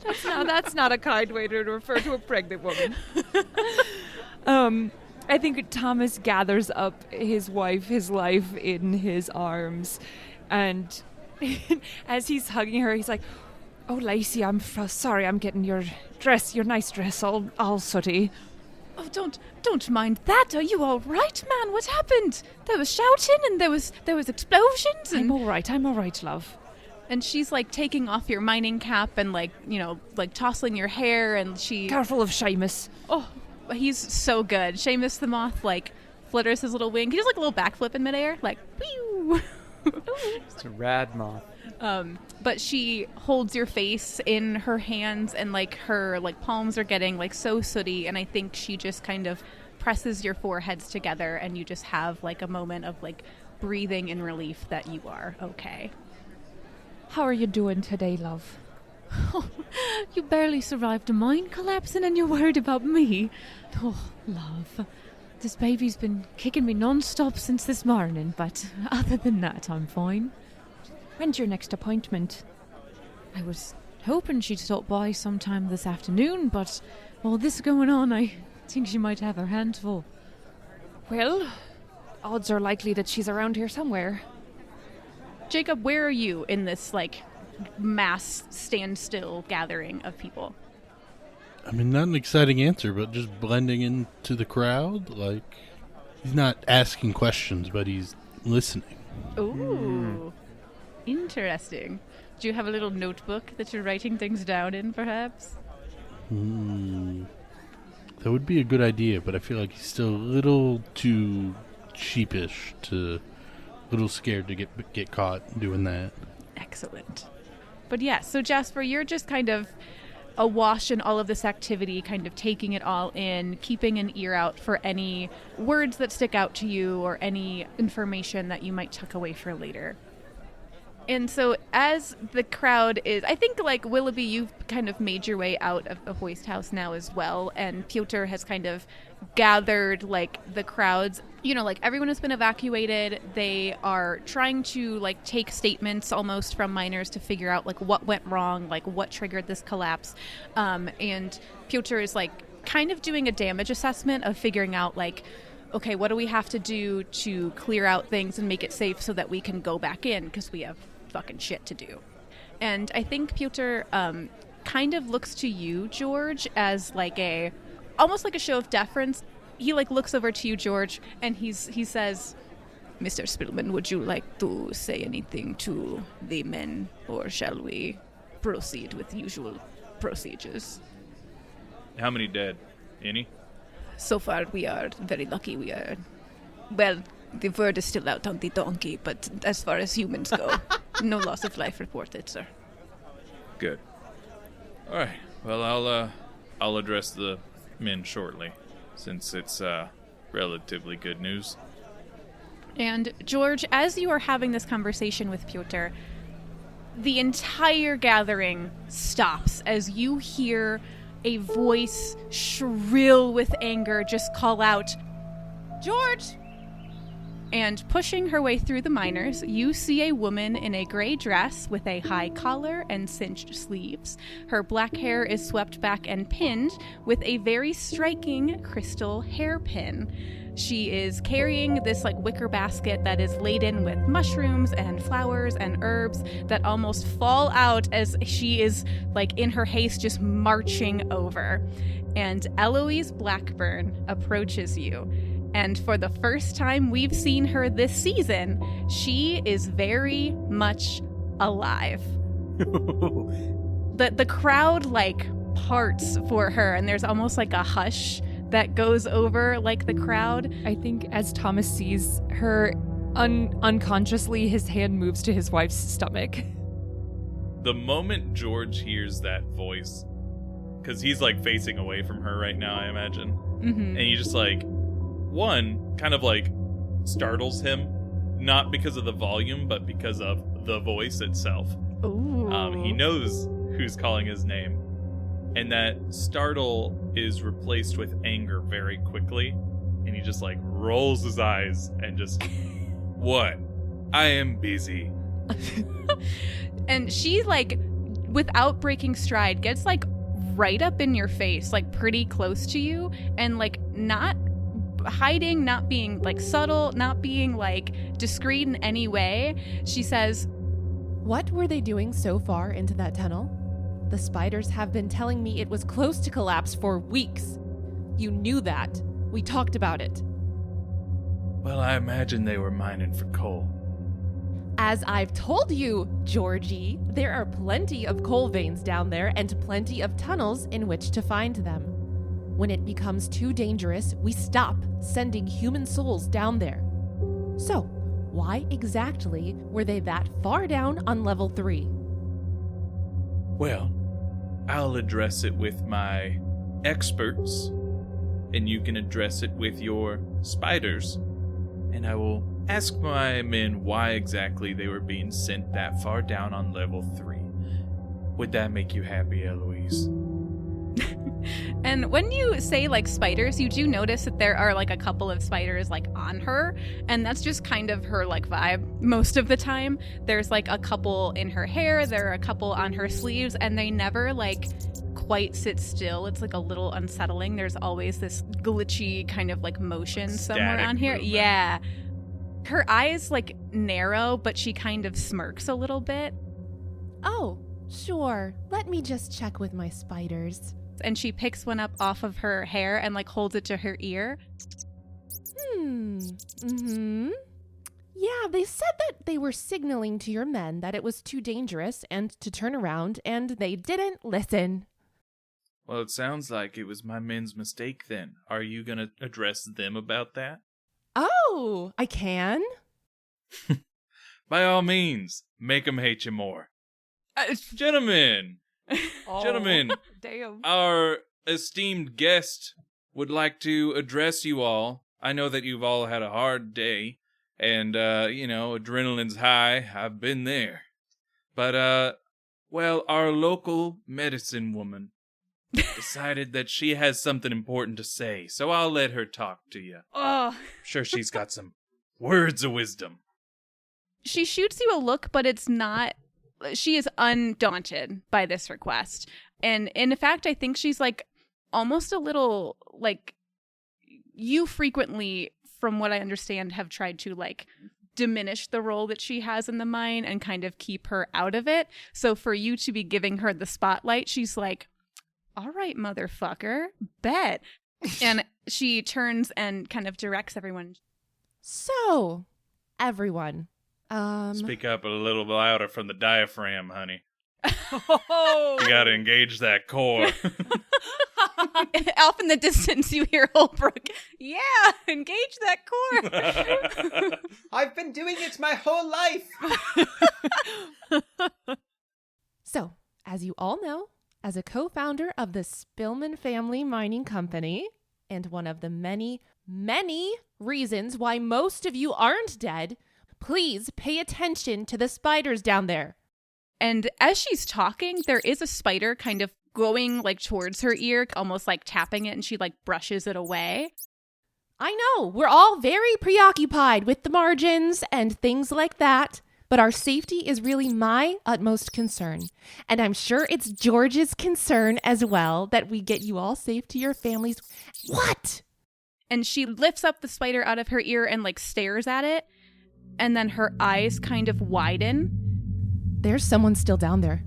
That's not a kind way to refer to a pregnant woman. I think Thomas gathers up his wife, his life in his arms. And as he's hugging her, he's like, "Oh, Lacey, I'm sorry I'm getting your nice dress all sooty." "Oh, don't mind that. Are you all right, man? What happened? There was shouting and there was explosions and..." I'm all right, love. And she's like taking off your mining cap and like, you know, like tossing your hair, and she... Careful of Seamus. Oh, he's so good. Seamus the moth like flutters his little wing. He does like a little backflip in midair, like, pew! It's a rad moth. But she holds your face in her hands, and like her like palms are getting like so sooty, and I think she just kind of presses your foreheads together, and you just have like a moment of like breathing in relief that you are okay. How are you doing today, love? Oh, you barely survived a mine collapsing and you're worried about me. Oh, love. This baby's been kicking me non-stop since this morning, but other than that, I'm fine. When's your next appointment? I was hoping she'd stop by sometime this afternoon, but all this going on, I think she might have her hands full. Well, odds are likely that she's around here somewhere. Jacob, where are you in this, like, mass standstill gathering of people? I mean, not an exciting answer, but just blending into the crowd. Like, he's not asking questions, but he's listening. Ooh, interesting. Do you have a little notebook that you're writing things down in, perhaps? That would be a good idea, but I feel like he's still a little too sheepish a little scared to get caught doing that. Excellent. But yeah, so Jasper, you're just kind of awash in all of this activity, kind of taking it all in, keeping an ear out for any words that stick out to you or any information that you might tuck away for later. And so as the crowd is, I think, like, Willoughby, you've kind of made your way out of the hoist house now as well, and Piotr has kind of gathered, like, the crowds. You know, like, everyone has been evacuated. They are trying to, like, take statements almost from miners to figure out, like, what went wrong, like, what triggered this collapse. And Piotr is, like, kind of doing a damage assessment of figuring out, like, okay, what do we have to do to clear out things and make it safe so that we can go back in, because we have fucking shit to do. And I think Piotr kind of looks to you, George, as like almost like a show of deference. He like looks over to you, George, and he says, Mr. Spillman, would you like to say anything to the men, or shall we proceed with usual procedures? How many dead? Any? So far, we are very lucky. Well, the word is still out on the donkey, but as far as humans go, no loss of life reported, sir. Good. All right. Well, I'll address the men shortly, since it's relatively good news. And George, as you are having this conversation with Piotr, the entire gathering stops as you hear a voice shrill with anger just call out, George! And pushing her way through the miners, you see a woman in a gray dress with a high collar and cinched sleeves. Her black hair is swept back and pinned with a very striking crystal hairpin. She is carrying this like wicker basket that is laden with mushrooms and flowers and herbs that almost fall out as she is like in her haste just marching over. And Eloise Blackburn approaches you. And for the first time we've seen her this season, she is very much alive. The crowd like parts for her, and there's almost like a hush that goes over like the crowd. I think as Thomas sees her, unconsciously his hand moves to his wife's stomach. The moment George hears that voice, because he's like facing away from her right now, I imagine, and he just like, one, kind of like startles him, not because of the volume, but because of the voice itself. Ooh. He knows who's calling his name. And that startle is replaced with anger very quickly. And he just like rolls his eyes and just, what? I am busy. And she like, without breaking stride, gets like right up in your face, like pretty close to you, and like not hiding, not being like subtle, not being like discreet in any way. She says, what were they doing so far into that tunnel? The spiders have been telling me it was close to collapse for weeks. You knew that. We talked about it. Well, I imagine they were mining for coal. As I've told you, Georgie, there are plenty of coal veins down there and plenty of tunnels in which to find them. When it becomes too dangerous, we stop sending human souls down there. So, why exactly were they that far down on level 3? Well, I'll address it with my experts, and you can address it with your spiders. And I will ask my men why exactly they were being sent that far down on level 3. Would that make you happy, Eloise? And when you say like spiders, you do notice that there are like a couple of spiders like on her, and that's just kind of her like vibe most of the time. There's like a couple in her hair, there are a couple on her sleeves, and they never like quite sit still. It's like a little unsettling. There's always this glitchy kind of like motion somewhere Static on here. movement. Yeah. Her eyes like narrow, but she kind of smirks a little bit. Oh, sure. Let me just check with my spiders. And she picks one up off of her hair and like holds it to her ear. Yeah, they said that they were signaling to your men that it was too dangerous and to turn around, and they didn't listen. Well, it sounds like it was my men's mistake then. Are you going to address them about that? Oh, I can? By all means, make them hate you more. Gentlemen, Damn. our esteemed guest would like to address you all. I know that you've all had a hard day, and, adrenaline's high. I've been there. But, our local medicine woman decided that she has something important to say, so I'll let her talk to you. Oh. I'm sure she's got some words of wisdom. She shoots you a look, but it's not. She is undaunted by this request. And in fact, I think she's like almost a little like, you frequently, from what I understand, have tried to like diminish the role that she has in the mine and kind of keep her out of it. So for you to be giving her the spotlight, she's like, all right, motherfucker, bet. And she turns and kind of directs everyone. So, everyone, Speak up a little louder from the diaphragm, honey. Oh. You gotta engage that core. Off in the distance, you hear Holbrook. Yeah, engage that core. I've been doing it my whole life. So, as you all know, as a co-founder of the Spillman Family Mining Company, and one of the many, many reasons why most of you aren't dead, please pay attention to the spiders down there. And as she's talking, there is a spider kind of going like towards her ear, almost like tapping it, and she like brushes it away. I know, we're all very preoccupied with the margins and things like that, but our safety is really my utmost concern. And I'm sure it's George's concern as well that we get you all safe to your families. What? And she lifts up the spider out of her ear and like stares at it. And then her eyes kind of widen. There's someone still down there.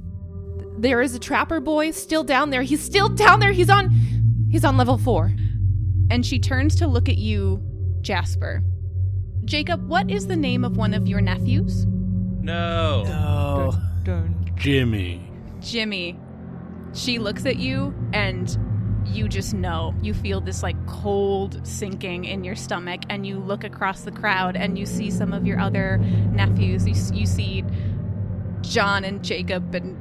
There is a trapper boy still down there. He's still down there. He's on level 4. And she turns to look at you, Jasper. Jacob, what is the name of one of your nephews? No. Jimmy. Jimmy. She looks at you and you just know. You feel this like cold sinking in your stomach, and you look across the crowd and you see some of your other nephews. You see John and Jacob and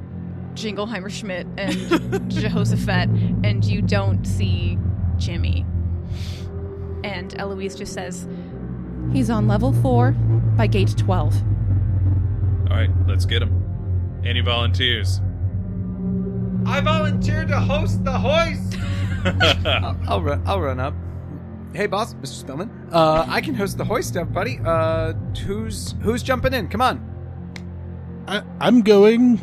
Jingleheimer Schmidt and Jehoshaphat, and you don't see Jimmy. And Eloise just says, He's on level 4 by gate 12. All right, let's get him. Any volunteers? I volunteer to host the hoist. I'll run up. Hey, boss, Mr. Spillman. I can host the hoist, everybody. Who's jumping in? Come on. I'm going.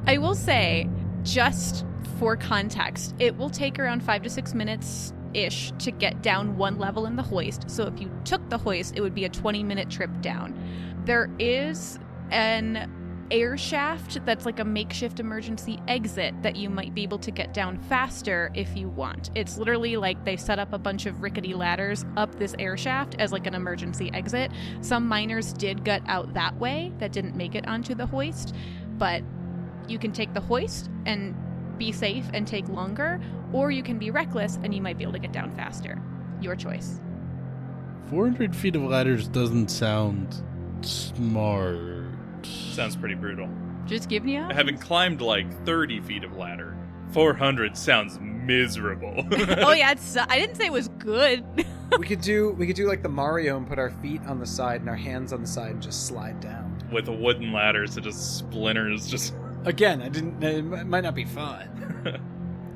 I will say, just for context, it will take around 5 to 6 minutes-ish to get down one level in the hoist. So if you took the hoist, it would be a 20-minute trip down. There is an air shaft that's like a makeshift emergency exit that you might be able to get down faster if you want. It's literally like they set up a bunch of rickety ladders up this air shaft as like an emergency exit. Some miners did get out that way that didn't make it onto the hoist, but you can take the hoist and be safe and take longer, or you can be reckless and you might be able to get down faster. Your choice. 400 feet of ladders doesn't sound smart. Sounds pretty brutal. Just giving you options. Having climbed like 30 feet of ladder, 400 sounds miserable. Oh yeah, I didn't say it was good. we could do like the Mario and put our feet on the side and our hands on the side and just slide down. With a wooden ladder, so just splinters just... Again, it might not be fun.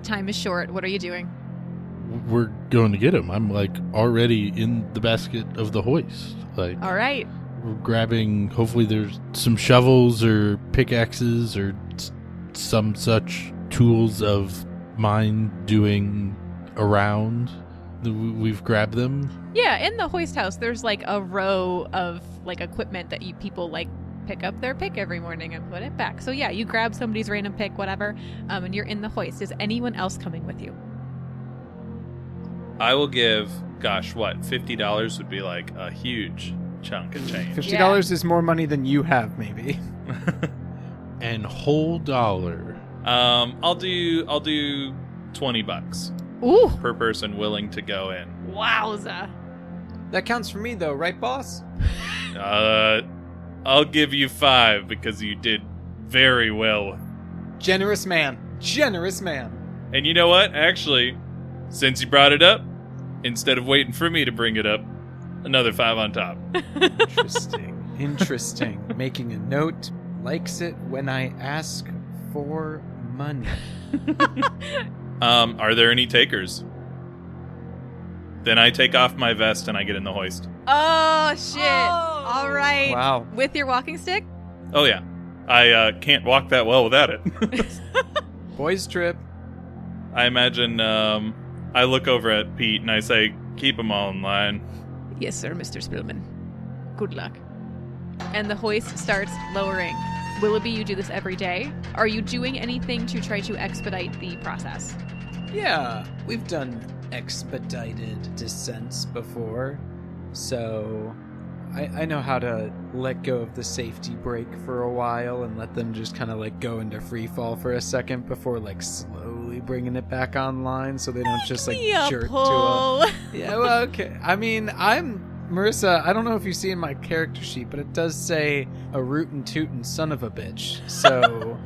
Time is short. What are you doing? We're going to get him. I'm like already in the basket of the hoist. Like, All right. we're grabbing, hopefully there's some shovels or pickaxes or some such tools of mine doing around. We've grabbed them. Yeah, in the hoist house, there's like a row of like equipment that people like pick up their pick every morning and put it back. So yeah, you grab somebody's random pick, whatever, and you're in the hoist. Is anyone else coming with you? I will give, $50 would be like a huge chunk of change. $50 is more money than you have, maybe. And whole dollar. I'll do $20 Ooh, per person willing to go in. wowza. That counts for me, though, right, boss? I'll give you 5 because you did very well. Generous man. Generous man. And you know what? Actually, since you brought it up, instead of waiting for me to bring it up, another 5 on top. Interesting. Making a note. Likes it when I ask for money. Are there any takers? Then I take off my vest and I get in the hoist. Oh shit. Oh. All right. Wow. With your walking stick? Oh yeah. I can't walk that well without it. Boys trip. I imagine I look over at Pete and I say, keep them all in line. Yes, sir, Mr. Spillman. Good luck. And the hoist starts lowering. Willoughby, you do this every day. Are you doing anything to try to expedite the process? Yeah, we've done expedited descents before, so I know how to let go of the safety brake for a while and let them just kind of like go into free fall for a second before like slowly bringing it back online so they don't just like jerk to a... Yeah, well, okay. I mean, Marissa, I don't know if you see in my character sheet, but it does say a rootin' tootin' son of a bitch. So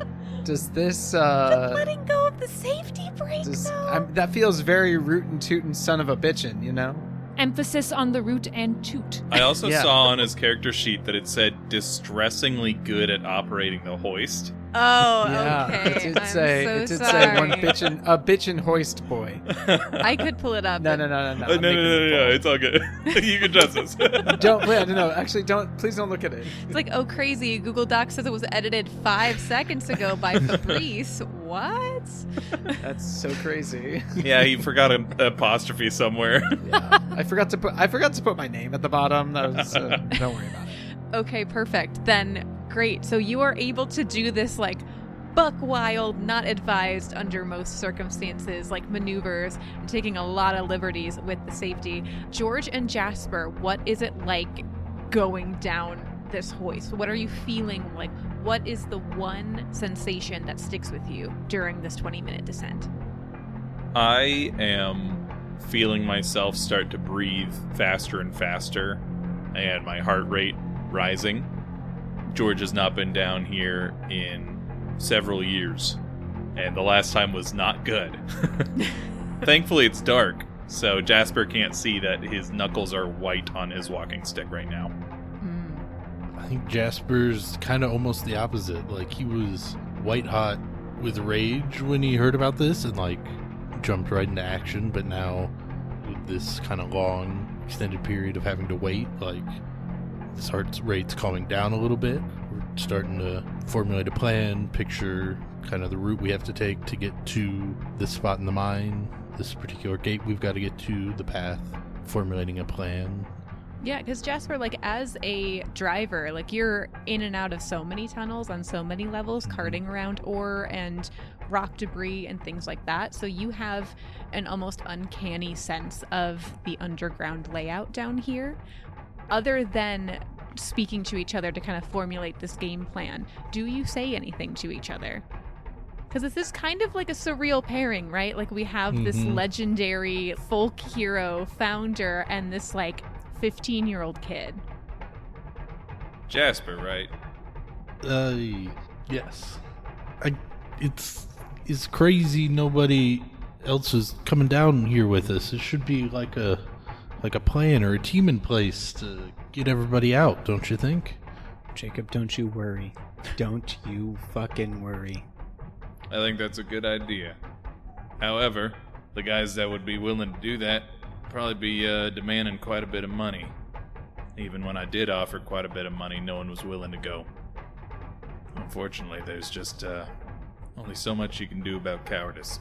does this letting go of the safety brake, though? that feels very rootin' tootin' son of a bitchin', you know? Emphasis on the root and toot. I also Yeah. saw on his character sheet that it said distressingly good at operating the hoist. Oh, Yeah, okay. it did say I'm it so did say one sorry. bitchin' hoist boy. I could pull it up. No. No, I'm making it no, full. it's all good. You can trust us. Please don't look at it. It's like, oh, crazy. Google Docs says it was edited 5 seconds ago by Fabrice. What? That's so crazy. Yeah, he forgot an apostrophe somewhere. Yeah. I forgot to put my name at the bottom. That was don't worry about it. Okay, perfect. Then, great. So you are able to do this, like, buck wild, not advised under most circumstances, like maneuvers, and taking a lot of liberties with the safety. George and Jasper, what is it like going down this hoist? What are you feeling like? What is the one sensation that sticks with you during this 20-minute descent? I am feeling myself start to breathe faster and faster, and my heart rate rising. George has not been down here in several years, and the last time was not good. Thankfully, it's dark, so Jasper can't see that his knuckles are white on his walking stick right now. I think Jasper's kind of almost the opposite. Like, he was white hot with rage when he heard about this and, like, jumped right into action. But now, with this kind of long, extended period of having to wait, like, his heart rate's calming down a little bit. We're starting to formulate a plan, picture kind of the route we have to take to get to this spot in the mine, this particular gate we've got to get to, the path, formulating a plan. Yeah, because Jasper, like, as a driver, like, you're in and out of so many tunnels on so many levels, carting around ore and rock debris and things like that. So you have an almost uncanny sense of the underground layout down here. Other than speaking to each other to kind of formulate this game plan, do you say anything to each other? Because this is kind of like a surreal pairing, right? Like, we have this legendary folk hero founder and this, like, 15-year-old kid. Jasper, right? Yes. It's crazy nobody else is coming down here with us. It should be like a plan or a team in place to get everybody out, don't you think? Jacob, don't you worry. Don't you fucking worry. I think that's a good idea. However, the guys that would be willing to do that probably be demanding quite a bit of money. Even when I did offer quite a bit of money, no one was willing to go. Unfortunately, there's just only so much you can do about cowardice.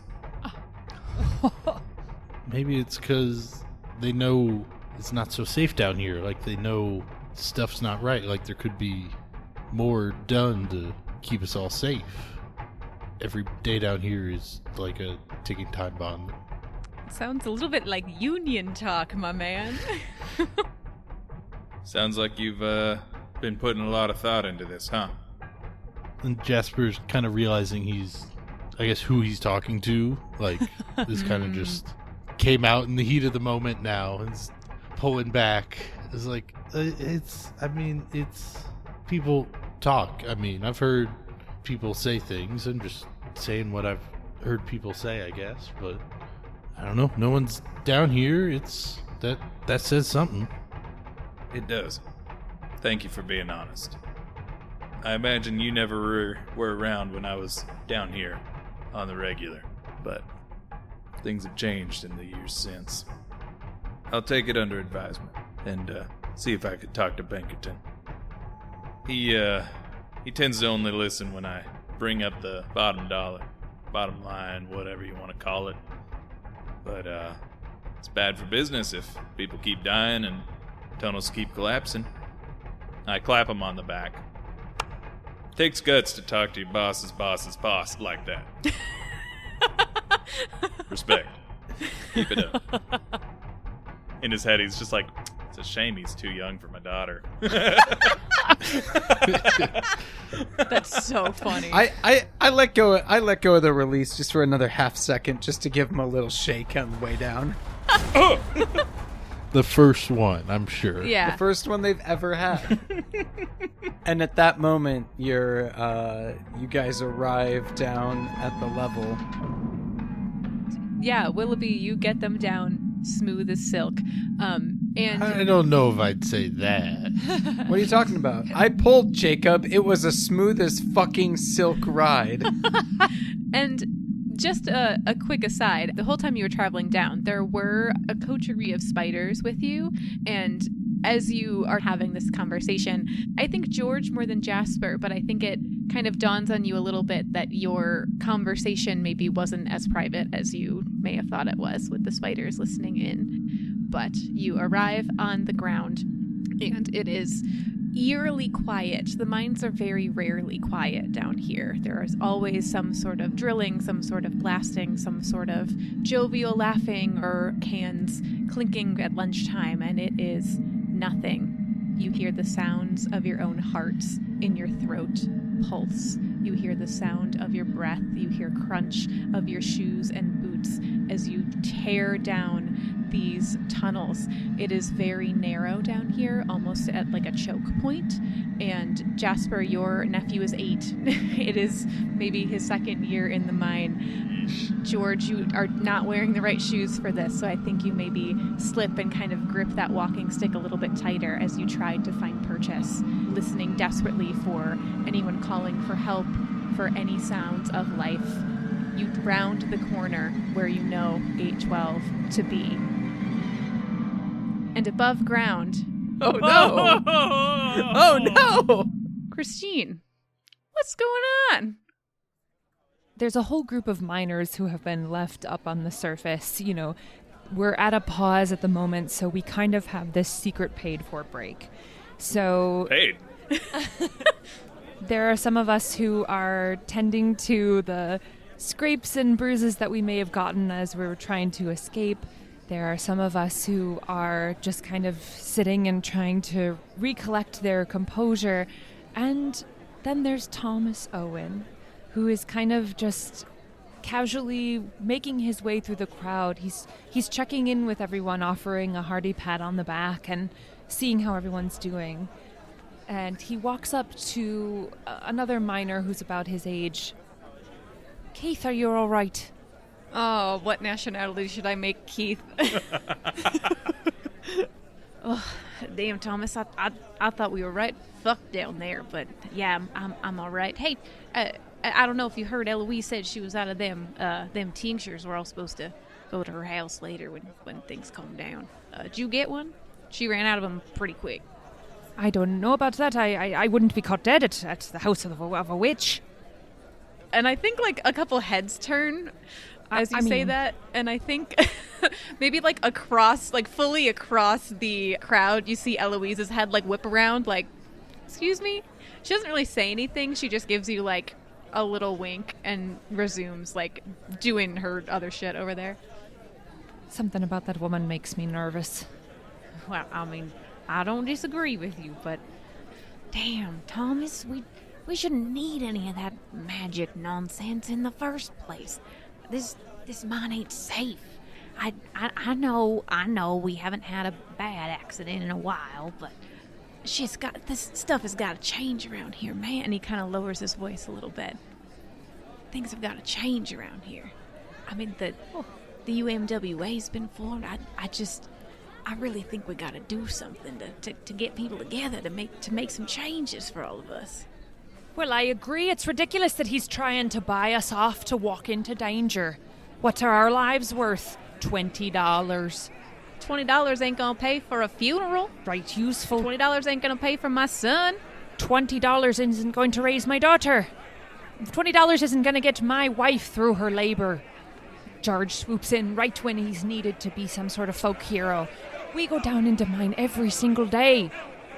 Maybe it's because they know it's not so safe down here. Like, they know stuff's not right. Like, there could be more done to keep us all safe. Every day down here is like a ticking time bomb. Sounds a little bit like union talk, my man. Sounds like you've been putting a lot of thought into this, huh? And Jasper's kind of realizing who he's talking to. Like, this kind of just came out in the heat of the moment now and is pulling back. It's like, it's people talk. I mean, I've heard people say things. I'm just saying what I've heard people say, I guess. But I don't know. No one's down here. That says something. It does. Thank you for being honest. I imagine you never were around when I was down here on the regular, but things have changed in the years since. I'll take it under advisement and see if I could talk to Pinkerton. He tends to only listen when I bring up the bottom dollar, bottom line, whatever you want to call it. But it's bad for business if people keep dying and tunnels keep collapsing. I clap him on the back. Takes guts to talk to your boss's boss like that. Respect. Keep it up. In his head, he's just like, it's a shame he's too young for my daughter. That's so funny. I let go of the release just for another half second, just to give him a little shake on the way down. The first one, I'm sure. Yeah. The first one they've ever had. And at that moment, you guys arrive down at the level. Yeah, Willoughby, you get them down smooth as silk. And I don't know if I'd say that. What are you talking about? I pulled Jacob. It was a smooth as fucking silk ride. And just a quick aside, the whole time you were traveling down, there were a coterie of spiders with you, and as you are having this conversation, I think George more than Jasper, but I think it kind of dawns on you a little bit that your conversation maybe wasn't as private as you may have thought it was with the spiders listening in. But you arrive on the ground, and it is eerily quiet. The mines are very rarely quiet down here. There is always some sort of drilling, some sort of blasting, some sort of jovial laughing, or cans clinking at lunchtime, and it is nothing. You hear the sounds of your own hearts in your throat pulse. You hear the sound of your breath. You hear crunch of your shoes and boots as you tear down these tunnels. It is very narrow down here, almost at like a choke point. And Jasper, your nephew is 8. It is maybe his second year in the mine. George, you are not wearing the right shoes for this, so I think you maybe slip and kind of grip that walking stick a little bit tighter as you tried to find purchase, listening desperately for anyone calling for help, for any sounds of life. You round the corner where you know Gate 12 to be. And above ground... Oh no! Oh no! Christine, what's going on? There's a whole group of miners who have been left up on the surface. You know, we're at a pause at the moment, so we kind of have this secret paid-for break. So... Paid? There are some of us who are tending to the scrapes and bruises that we may have gotten as we were trying to escape. There are some of us who are just kind of sitting and trying to recollect their composure. And then there's Thomas Owen, who is kind of just casually making his way through the crowd. He's checking in with everyone, offering a hearty pat on the back and seeing how everyone's doing. And he walks up to another miner who's about his age. Keith, are you all right? Oh, what nationality should I make Keith? Oh, damn, Thomas, I thought we were right fucked down there, but yeah, I'm all right. Hey, I don't know if you heard, Eloise said she was out of them tinctures. We're all supposed to go to her house later when things calm down. Did you get one? She ran out of them pretty quick. I don't know about that. I wouldn't be caught dead at the house of a witch. And I think like a couple heads turn as you say that, and I think maybe like fully across the crowd, you see Eloise's head like whip around, like, excuse me? She doesn't really say anything. She just gives you like a little wink and resumes like doing her other shit over there. Something about that woman makes me nervous. Well, I mean, I don't disagree with you, but damn, Thomas, we shouldn't need any of that magic nonsense in the first place. This mine ain't safe. I know we haven't had a bad accident in a while, but this stuff has got to change around here, man. And he kind of lowers his voice a little bit. Things have got to change around here. I mean, the UMWA's been formed. I really think we got to do something to get people together to make some changes for all of us. Well, I agree. It's ridiculous that he's trying to buy us off to walk into danger. What are our lives worth? $20. $20 ain't gonna pay for a funeral. Right, useful. $20 ain't gonna pay for my son. $20 isn't going to raise my daughter. $20 isn't going to get my wife through her labor. George swoops in right when he's needed to be some sort of folk hero. We go down into mine every single day.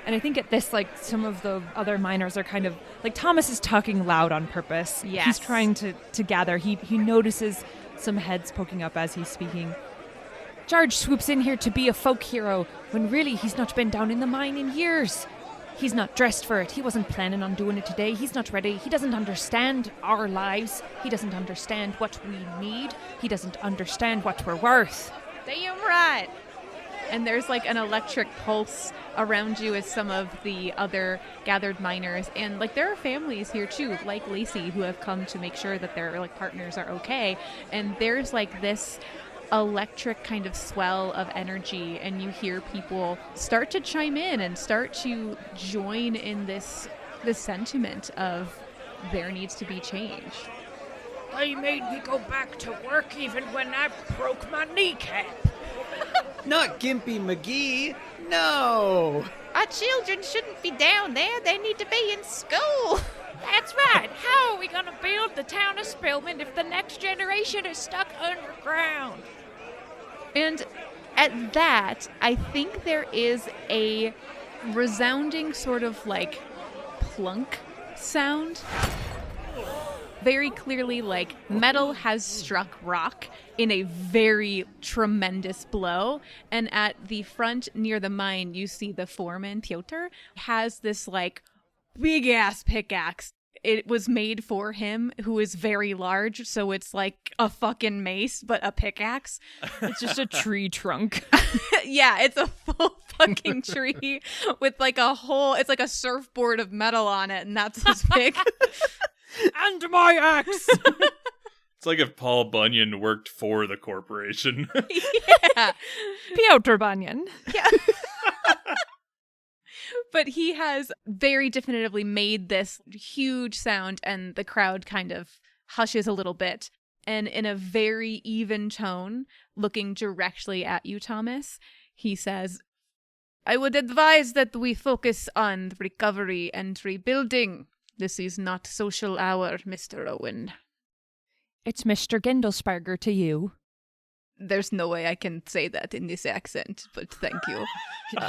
And I think at this, like, some of the other miners are kind of, like, Thomas is talking loud on purpose. Yes. He's trying to gather. He notices some heads poking up as he's speaking. George swoops in here to be a folk hero, when really he's not been down in the mine in years. He's not dressed for it. He wasn't planning on doing it today. He's not ready. He doesn't understand our lives. He doesn't understand what we need. He doesn't understand what we're worth. Damn right. And there's like an electric pulse around you as some of the other gathered miners. And like there are families here too, like Lacey, who have come to make sure that their like partners are okay. And there's like this electric kind of swell of energy, and you hear people start to chime in and start to join in this sentiment of there needs to be change. They made me go back to work even when I broke my kneecap. Not Gimpy McGee. No. Our children shouldn't be down there. They need to be in school. That's right. How are we going to build the town of Spillman if the next generation is stuck underground? And at that, I think there is a resounding sort of like plunk sound. Very clearly, like, metal has struck rock in a very tremendous blow. And at the front near the mine, you see the foreman, Piotr, has this, like, big-ass pickaxe. It was made for him, who is very large, so it's like a fucking mace, but a pickaxe. It's just a tree trunk. Yeah, it's a full fucking tree with, like, a whole... It's like a surfboard of metal on it, and that's his pick. And my axe! It's like if Paul Bunyan worked for the corporation. Yeah. Piotr Bunyan. Yeah. But he has very definitively made this huge sound, and the crowd kind of hushes a little bit. And in a very even tone, looking directly at you, Thomas, he says, I would advise that we focus on recovery and rebuilding. This is not social hour, Mr. Owen. It's Mr. Gendelsperger to you. There's no way I can say that in this accent, but thank you.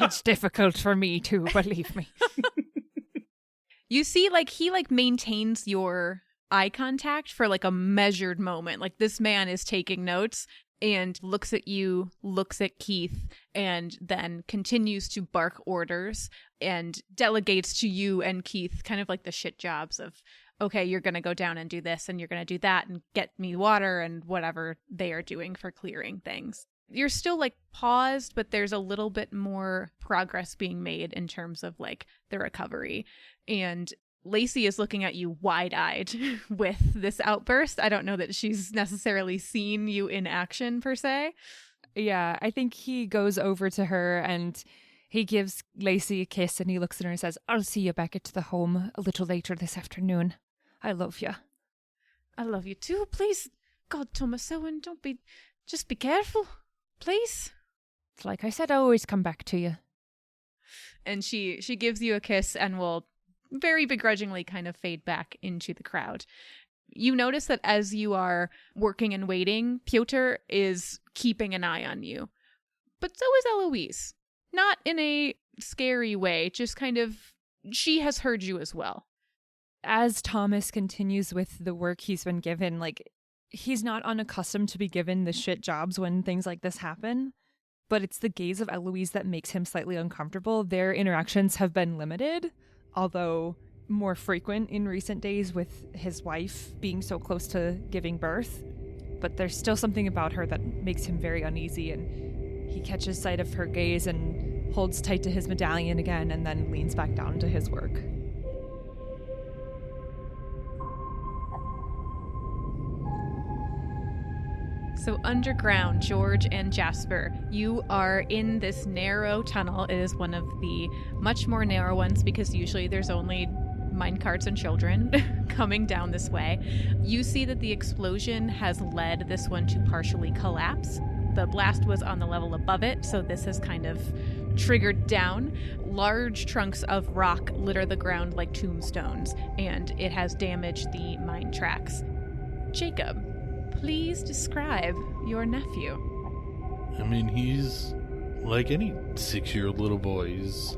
It's difficult for me too, believe me. You see, like, he, like, maintains your eye contact for, like, a measured moment. Like, this man is taking notes and looks at you, looks at Keith, and then continues to bark orders and delegates to you and Keith kind of like the shit jobs of, okay, you're going to go down and do this, and you're going to do that, and get me water, and whatever they are doing for clearing things. You're still, like, paused, but there's a little bit more progress being made in terms of, like, the recovery. And Lacey is looking at you wide-eyed with this outburst. I don't know that she's necessarily seen you in action, per se. Yeah, I think he goes over to her and he gives Lacey a kiss, and he looks at her and says, I'll see you back at the home a little later this afternoon. I love you. I love you too. Please, God, Thomas Owen, just be careful. Please. It's like I said, I always come back to you. And she gives you a kiss and will very begrudgingly kind of fade back into the crowd. You notice that as you are working and waiting, Piotr is keeping an eye on you. But so is Eloise. Not in a scary way, just kind of, she has heard you as well. As Thomas continues with the work he's been given, like, he's not unaccustomed to be given the shit jobs when things like this happen, but it's the gaze of Eloise that makes him slightly uncomfortable. Their interactions have been limited, although more frequent in recent days with his wife being so close to giving birth. But there's still something about her that makes him very uneasy, and he catches sight of her gaze and holds tight to his medallion again and then leans back down to his work. So underground, George and Jasper, you are in this narrow tunnel. It is one of the much more narrow ones because usually there's only minecarts and children coming down this way. You see that the explosion has led this one to partially collapse. The blast was on the level above it, so this has kind of triggered down. Large trunks of rock litter the ground like tombstones, and it has damaged the mine tracks. Jacob, please describe your nephew. I mean, he's like any 6-year-old little boy. He's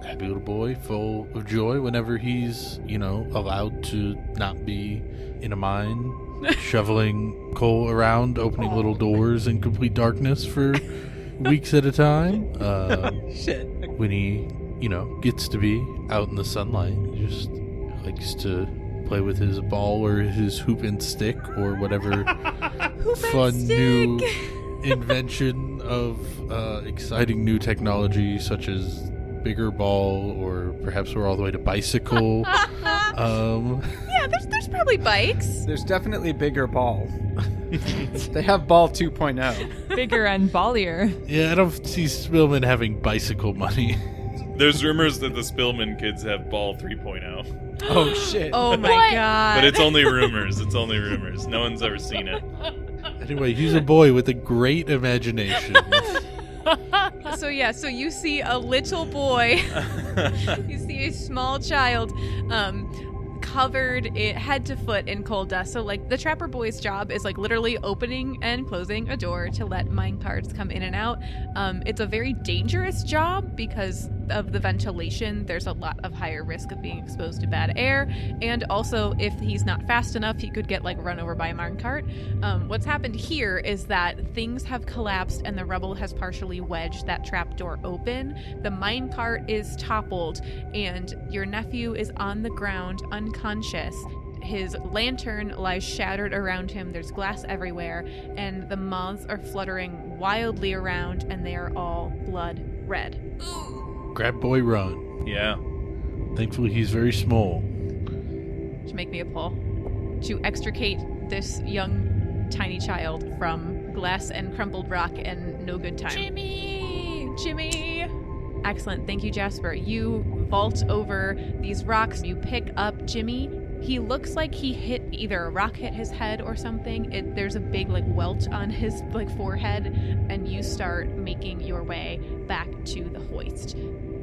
happy little boy, full of joy whenever he's, allowed to not be in a mine, shoveling coal around, opening little doors in complete darkness for weeks at a time. Shit. When he, gets to be out in the sunlight, he just likes to play with his ball or his hoop and stick or whatever fun new invention of exciting new technology, such as bigger ball, or perhaps we're all the way to bicycle. Yeah, there's probably bikes. There's definitely bigger ball. They have ball 2.0. Bigger and ballier. Yeah, I don't see Spillman having bicycle money. There's rumors that the Spillman kids have ball 3.0. Oh, shit. Oh my god. But it's only rumors. It's only rumors. No one's ever seen it. Anyway, he's a boy with a great imagination. So you see a little boy. You see a small child covered head to foot in coal dust. So like the trapper boy's job is like literally opening and closing a door to let mine carts come in and out. It's a very dangerous job because of the ventilation. There's a lot of higher risk of being exposed to bad air, and also if he's not fast enough, he could get like run over by a mine cart. What's happened here is that things have collapsed and the rubble has partially wedged that trap door open. The mine cart is toppled and your nephew is on the ground unconscious. His lantern lies shattered around him. There's glass everywhere, and the moths are fluttering wildly around, and they are all blood red. Grab boy, run. Yeah. Thankfully, he's very small. To make me a pull to extricate this young tiny child from glass and crumpled rock and no good time. Jimmy! Excellent. Thank you, Jasper. You vault over these rocks. You pick up Jimmy. He looks like he hit either a rock hit his head or something. There's a big like welt on his like forehead, and you start making your way back to the hoist.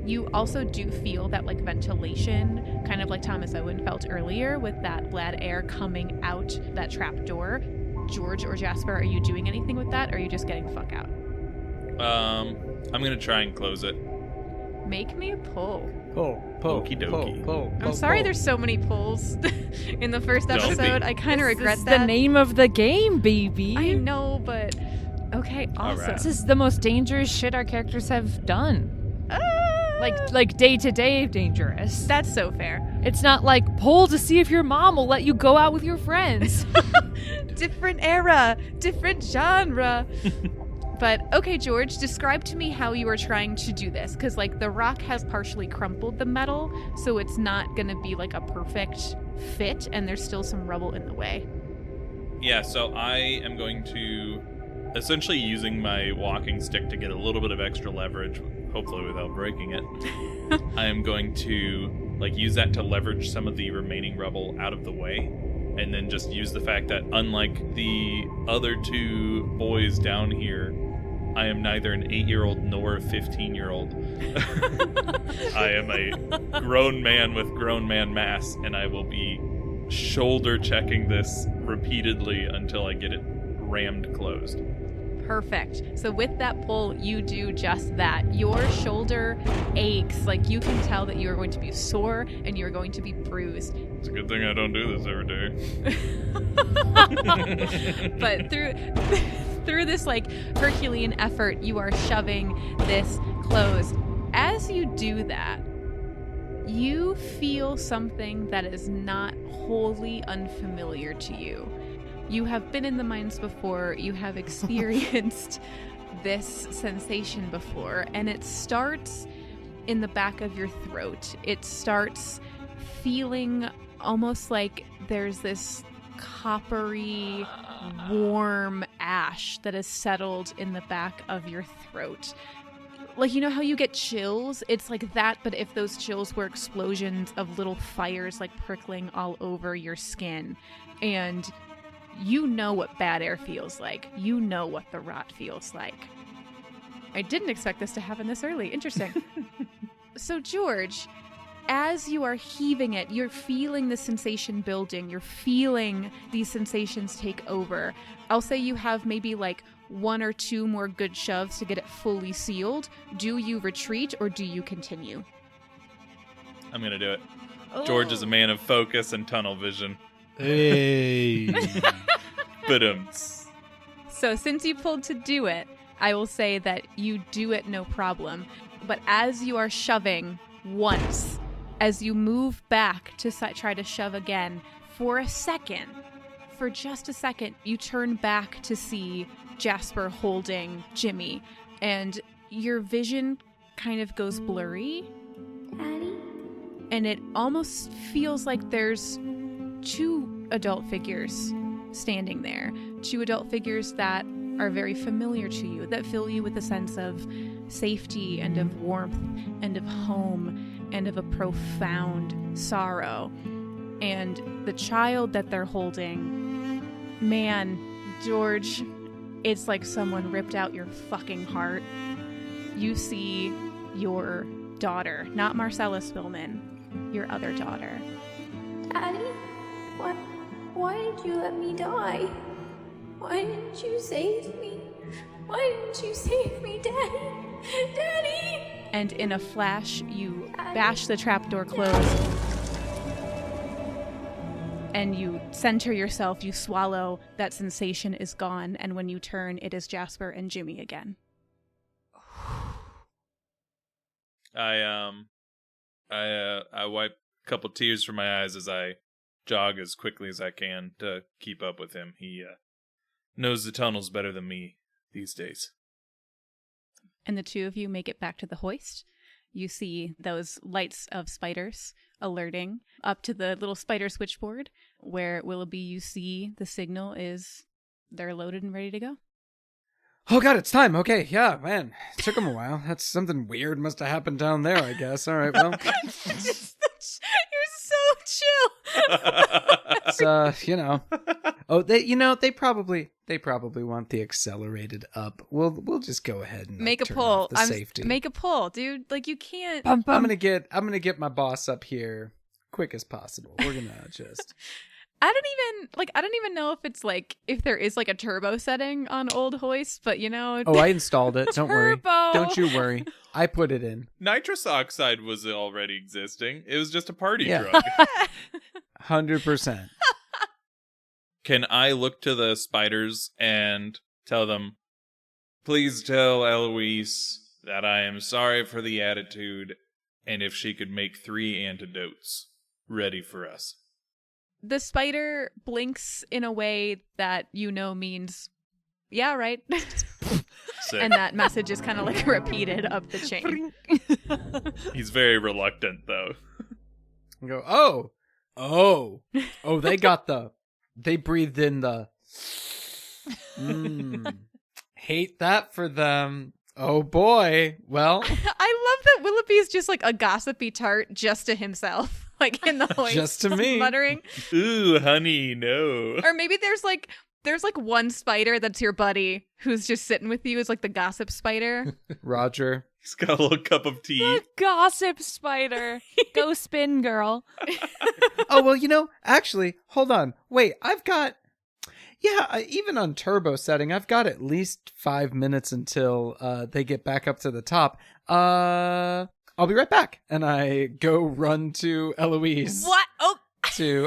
You also do feel that like ventilation, kind of like Thomas Owen felt earlier with that bad air coming out that trap door. George or Jasper, are you doing anything with that, or are you just getting the fuck out? I'm gonna try and close it. Make me a pull. Pull. Okie dokie. Pull. I'm sorry there's so many pulls in the first Don't episode. be. I kind of regret This is that. the name of the game, baby. I know, but okay, awesome. right. This is the most dangerous shit our characters have done. Like day-to-day dangerous. That's so fair. It's not like pull to see if your mom will let you go out with your friends. Different era, different genre. But okay, George, describe to me how you are trying to do this, because like the rock has partially crumpled the metal, so it's not gonna be like a perfect fit, and there's still some rubble in the way. Yeah, so I am going to essentially using my walking stick to get a little bit of extra leverage, hopefully without breaking it. I am going to like use that to leverage some of the remaining rubble out of the way, and then just use the fact that unlike the other two boys down here, I am neither an 8-year-old nor a 15-year-old. I am a grown man with grown man mass, and I will be shoulder checking this repeatedly until I get it rammed closed. Perfect. So with that pull, you do just that. Your shoulder aches. Like you can tell that you are going to be sore and you're going to be bruised. It's a good thing I don't do this every day. But through this like Herculean effort, you are shoving this closed. As you do that, you feel something that is not wholly unfamiliar to you. You have been in the mines before, you have experienced this sensation before, and it starts in the back of your throat. It starts feeling almost like there's this coppery, warm ash that has settled in the back of your throat. Like, you know how you get chills? It's like that, but if those chills were explosions of little fires like prickling all over your skin. And you know what bad air feels like. You know what the rot feels like. I didn't expect this to happen this early. Interesting. So, George, as you are heaving it, you're feeling the sensation building. You're feeling these sensations take over. I'll say you have maybe like 1 or 2 more good shoves to get it fully sealed. Do you retreat or do you continue? I'm gonna do it. George is a man of focus and tunnel vision. Hey. So since you pulled to do it, I will say that you do it no problem. But as you are shoving once, as you move back to try to shove again, for just a second, you turn back to see Jasper holding Jimmy, and your vision kind of goes blurry. Daddy? And it almost feels like there's two adult figures standing there. Two adult figures that are very familiar to you, that fill you with a sense of safety and of warmth and of home and of a profound sorrow. And the child that they're holding, man, George, it's like someone ripped out your fucking heart. You see your daughter, not Marcella Spillman, your other daughter. Daddy? Why did you let me die? Why didn't you save me? Why didn't you save me, Daddy? Daddy! And in a flash, you bash the trapdoor closed. And you center yourself, you swallow, that sensation is gone, and when you turn, it is Jasper and Jimmy again. I wipe a couple tears from my eyes as I jog as quickly as I can to keep up with him. He knows the tunnels better than me these days. And the two of you make it back to the hoist. You see those lights of spiders alerting up to the little spider switchboard where Willoughby, you see the signal is they're loaded and ready to go. Oh god, it's time. Okay, yeah, man. It took him a while. That's something weird must have happened down there, I guess. All right, well. You're so chill. It's, Oh, they probably want the accelerated up. We'll just go ahead and make a turn pull. off the safety. Make a pull, dude. Like you can't. Bum, bum. I'm gonna get my boss up here quick as possible. We're gonna just. I don't even know if there is like a turbo setting on old hoist, but Oh, I installed it. Don't worry. Don't you worry. I put it in. Nitrous oxide was already existing. It was just a party Yeah. drug. 100%. Can I look to the spiders and tell them, please tell Eloise that I am sorry for the attitude, and if she could make 3 antidotes ready for us. The spider blinks in a way that means, yeah, right. Sick. And that message is kind of like repeated up the chain. He's very reluctant, though. I go, they breathed in the, hate that for them. Oh boy. Well. I love that Willoughby's just like a gossipy tart just to himself. Like in the hoist. Just to me. Muttering. Ooh, honey, no. Or maybe there's one spider that's your buddy who's just sitting with you as like the gossip spider. Roger. He's got a little cup of tea. The gossip spider. Go spin, girl. Oh, well, actually, hold on. Wait, even on turbo setting, I've got at least 5 minutes until they get back up to the top. I'll be right back. And I go run to Eloise. What? Oh.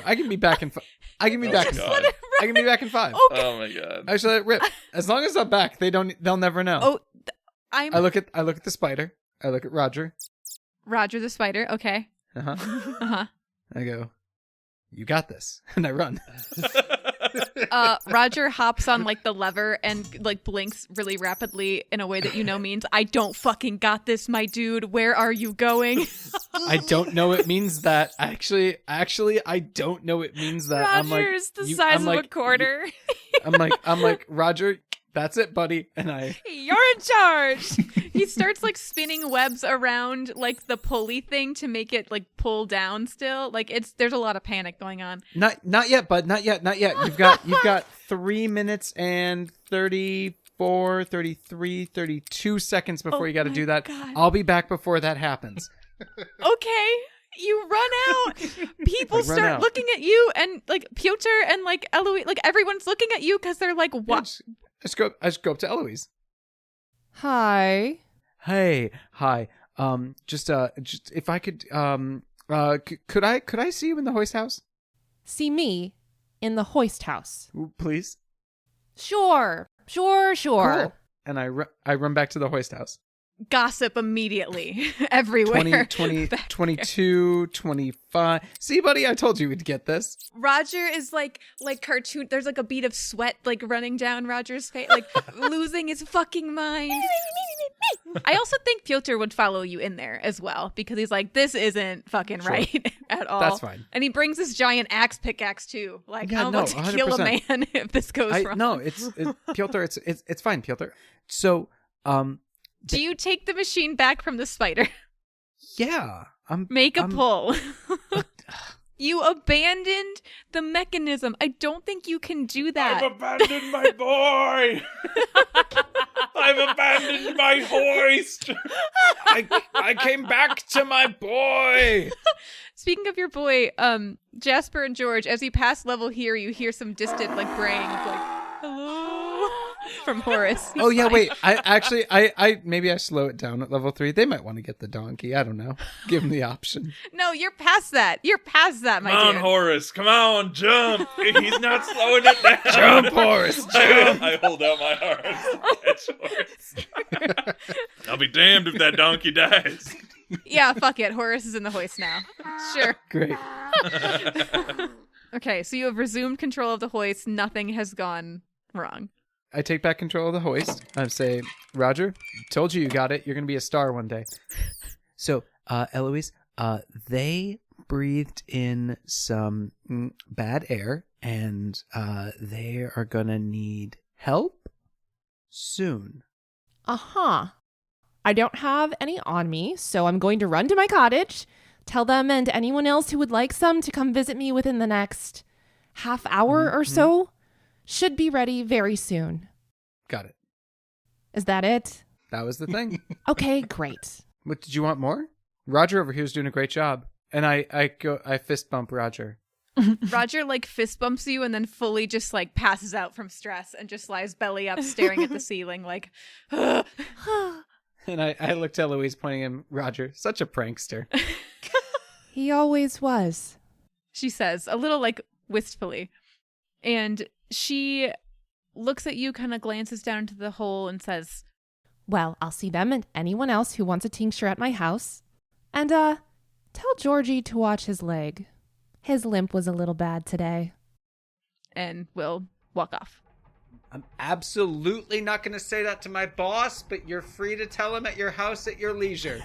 I can be back in I can be back in 5. I can be back in 5. Okay. Oh my god. Actually, rip. As long as I'm back, they'll never know. Oh, I look at the spider. I look at Roger. Roger the spider. Okay. Uh-huh. Uh-huh. I go, you got this. And I run. Roger hops on like the lever and like blinks really rapidly in a way that means I don't fucking got this, my dude. Where are you going? I don't know it means that. Actually, I don't know it means that. Roger's the size of a quarter. I'm like, Roger, that's it, buddy. And You're in charge. He starts like spinning webs around like the pulley thing to make it like pull down still. Like there's a lot of panic going on. Not yet, bud. Not yet. You've got 3 minutes and 34, 33, 32 seconds before you got to do that. God. I'll be back before that happens. Okay. You run out. People start looking at you, and like Piotr and like Eloise, like everyone's looking at you because they're like, what? I just go up to Eloise. Hi. Hey, hi. Just if I could Could I see you in the hoist house? See me in the hoist house. Ooh, please. Sure. Cool. And I run back to the hoist house. Gossip immediately everywhere. 20, 22, 25. See, buddy, I told you we'd get this. Roger is like cartoon. There's like a bead of sweat like running down Roger's face, like losing his fucking mind. I also think Piotr would follow you in there as well because he's like, this isn't fucking right at all. That's fine. And he brings this giant pickaxe too. Like, Yeah, I'm about to 100%. kill a man if this goes wrong. No, it's Piotr. It's fine, Piotr. So, do you take the machine back from the spider? yeah, Make a pull. You abandoned the mechanism. I don't think you can do that. I've abandoned my boy. I've abandoned my hoist. I came back to my boy. Speaking of your boy, Jasper and George, as you pass level here, you hear some distant like braying of like, hello, from Horace. Oh yeah, wait. I maybe I slow it down at level 3. They might want to get the donkey. I don't know. Give them the option. No, you're past that. You're past that, my Come on, dude. Horace. Come on, jump. He's not slowing it down. Jump, Horace, jump. I hold out my arms. Catch Horace. I'll be damned if that donkey dies. Yeah, fuck it. Horace is in the hoist now. Sure. Great. Okay, so you have resumed control of the hoist. Nothing has gone wrong. I take back control of the hoist. I say, Roger, told you got it. You're going to be a star one day. So, Eloise, they breathed in some bad air, and they are going to need help soon. Uh-huh. I don't have any on me, so I'm going to run to my cottage, tell them and anyone else who would like some to come visit me within the next half hour or so. Should be ready very soon. Got it. Is that it? That was the thing. Okay, great. What, did you want more? Roger over here is doing a great job. And I fist bump Roger. Roger like fist bumps you and then fully just like passes out from stress and just lies belly up staring at the ceiling like And I looked at Eloise pointing at him, Roger, such a prankster. He always was. she says, a little like wistfully. And she looks at you, kind of glances down into the hole and says, Well, I'll see them and anyone else who wants a tincture at my house. And, tell Georgie to watch his leg. His limp was a little bad today. and will walk off. I'm absolutely not going to say that to my boss, but you're free to tell him at your house at your leisure.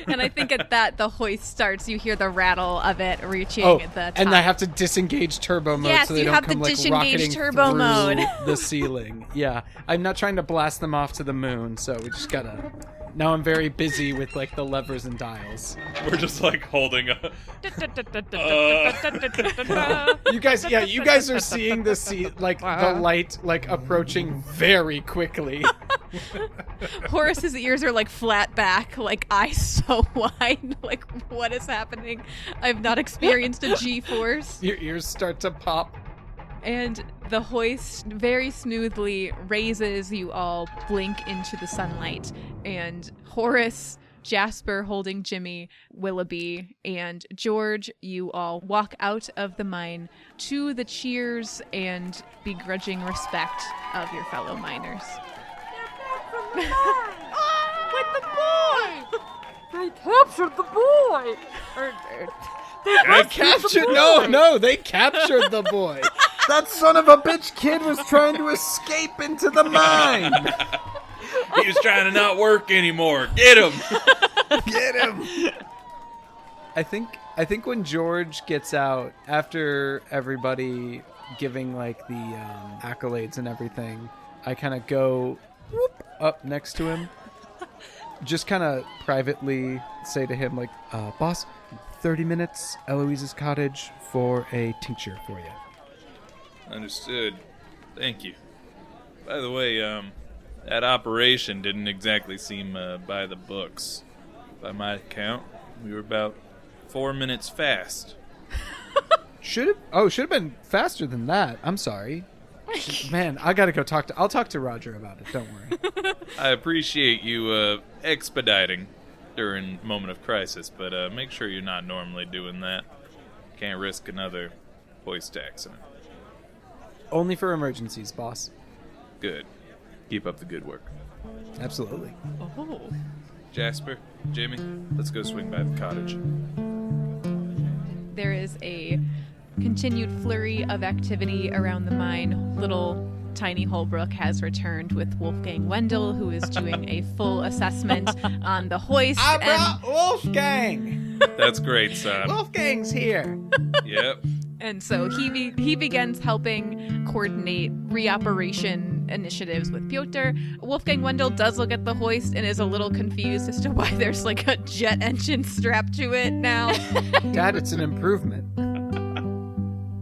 And I think at that, the hoist starts. You hear the rattle of it reaching the top. And I have to disengage turbo mode Yes, so they you don't have come the like disengage rocketing turbo through mode. the ceiling. Yeah, I'm not trying to blast them off to the moon, so we just gotta... Now I'm very busy with like the levers and dials. We're just like holding a... You guys are seeing the light like approaching very quickly. Horace's ears are like flat back, like eyes so wide. Like, what is happening? I've not experienced a G-force. Your ears start to pop. And the hoist very smoothly raises. You all blink into the sunlight. And Horace, Jasper holding Jimmy, Willoughby, and George, you all walk out of the mine to the cheers and begrudging respect of your fellow miners. With the boy! They captured the boy! They captured... No, they captured the boy. That son of a bitch kid was trying to escape into the mine. He was trying to not work anymore. Get him! Get him! I think when George gets out, after everybody giving like the accolades and everything, I kind of go up next to him. Just kind of privately say to him, like, boss, 30 minutes, Eloise's cottage for a tincture for you. Understood. Thank you. By the way, that operation didn't exactly seem by the books. By my count, we were about 4 minutes fast. Should have been faster than that. I'm sorry. Man, I gotta go I'll talk to Roger about it, don't worry. I appreciate you expediting. during moment of crisis, but make sure you're not normally doing that. Can't risk another hoist accident. Only for emergencies, boss. Good. Keep up the good work. Absolutely. Oh. Jasper, Jamie, let's go swing by the cottage. There is a continued flurry of activity around the mine. Little Tiny Holbrook has returned with Wolfgang Wendell, who is doing a full assessment on the hoist. I brought Wolfgang! That's great, son. Wolfgang's here! Yep. And so he begins helping coordinate reoperation initiatives with Piotr. Wolfgang Wendell does look at the hoist and is a little confused as to why there's like a jet engine strapped to it now. Dad, it's an improvement.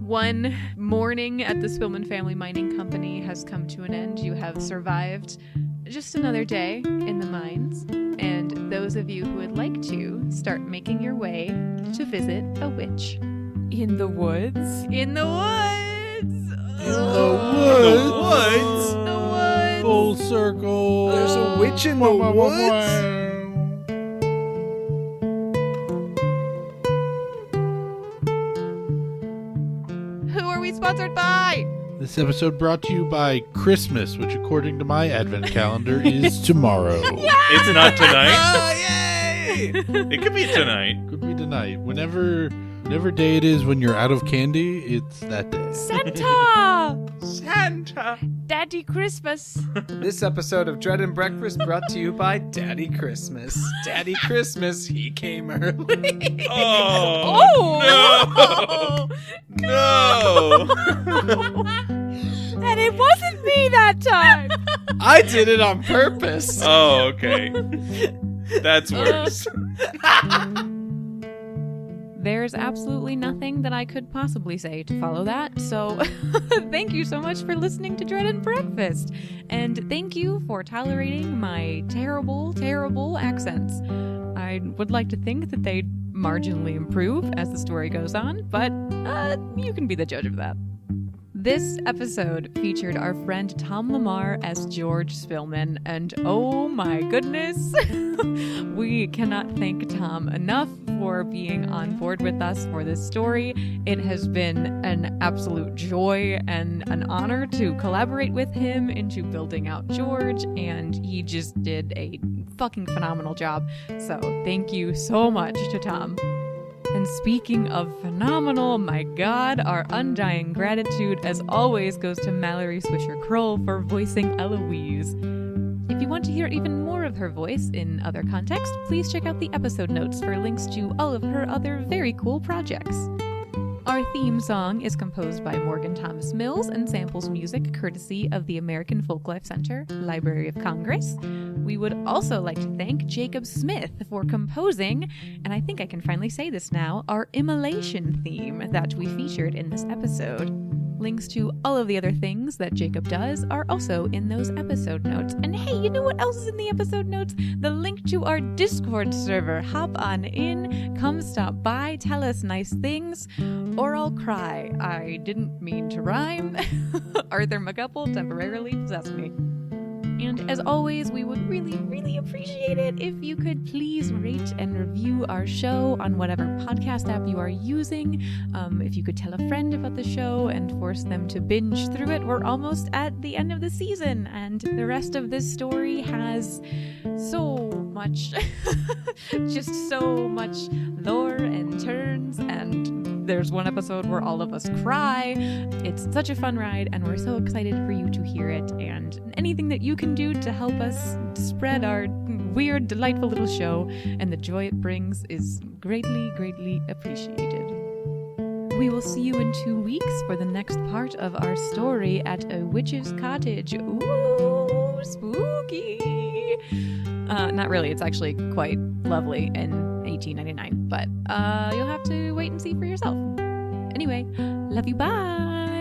One morning at the Spillman Family Mining Company has come to an end. You have survived just another day in the mines. And those of you who would like to start making your way to visit a witch. In the woods? In the woods! The woods? The woods! Full circle. There's a witch in the woods? Who are we sponsored by? This episode brought to you by Christmas, which according to my advent calendar is tomorrow. It's not tonight. Oh, yay! It could be tonight. Could be tonight. Whenever day it is when you're out of candy, it's that day. Santa! Santa. Daddy Christmas. This episode of Dread and Breakfast brought to you by Daddy Christmas. Daddy Christmas, he came early. Oh! No! And it wasn't me that time. I did it on purpose. Oh, okay. That's worse. There's absolutely nothing that I could possibly say to follow that, so thank you so much for listening to Dread and Breakfast, and thank you for tolerating my terrible, terrible accents. I would like to think that they marginally improve as the story goes on, but you can be the judge of that. This episode featured our friend Tom Lamar as George Spillman, and oh my goodness, we cannot thank Tom enough for being on board with us for this story. It has been an absolute joy and an honor to collaborate with him into building out George, and he just did a fucking phenomenal job. So thank you so much to Tom. And speaking of phenomenal, my God, our undying gratitude as always goes to Mallory Swisher-Kroll for voicing Eloise. If you want to hear even more of her voice in other contexts, please check out the episode notes for links to all of her other very cool projects. Our theme song is composed by Morgan Thomas Mills and samples music courtesy of the American Folklife Center, Library of Congress. We would also like to thank Jacob Smith for composing, and I think I can finally say this now, our immolation theme that we featured in this episode. Links to all of the other things that Jacob does are also in those episode notes. And hey, you know what else is in the episode notes? The link to our Discord server. Hop on in, come stop by, tell us nice things, or I'll cry. I didn't mean to rhyme. Arthur McGupple temporarily possessed me. And as always, we would really, really appreciate it if you could please rate and review our show on whatever podcast app you are using. If you could tell a friend about the show and force them to binge through it. We're almost at the end of the season, and the rest of this story has so much, just so much lore and turns, and there's one episode where all of us cry. It's such a fun ride, and we're so excited for you to hear it, and anything that you can do to help us spread our weird, delightful little show and the joy it brings is greatly, greatly appreciated. We will see you in 2 weeks for the next part of our story at a witch's cottage. Ooh, spooky! Not really, it's actually quite lovely in 1899, but you'll have to wait and see for yourself. Anyway, love you, bye!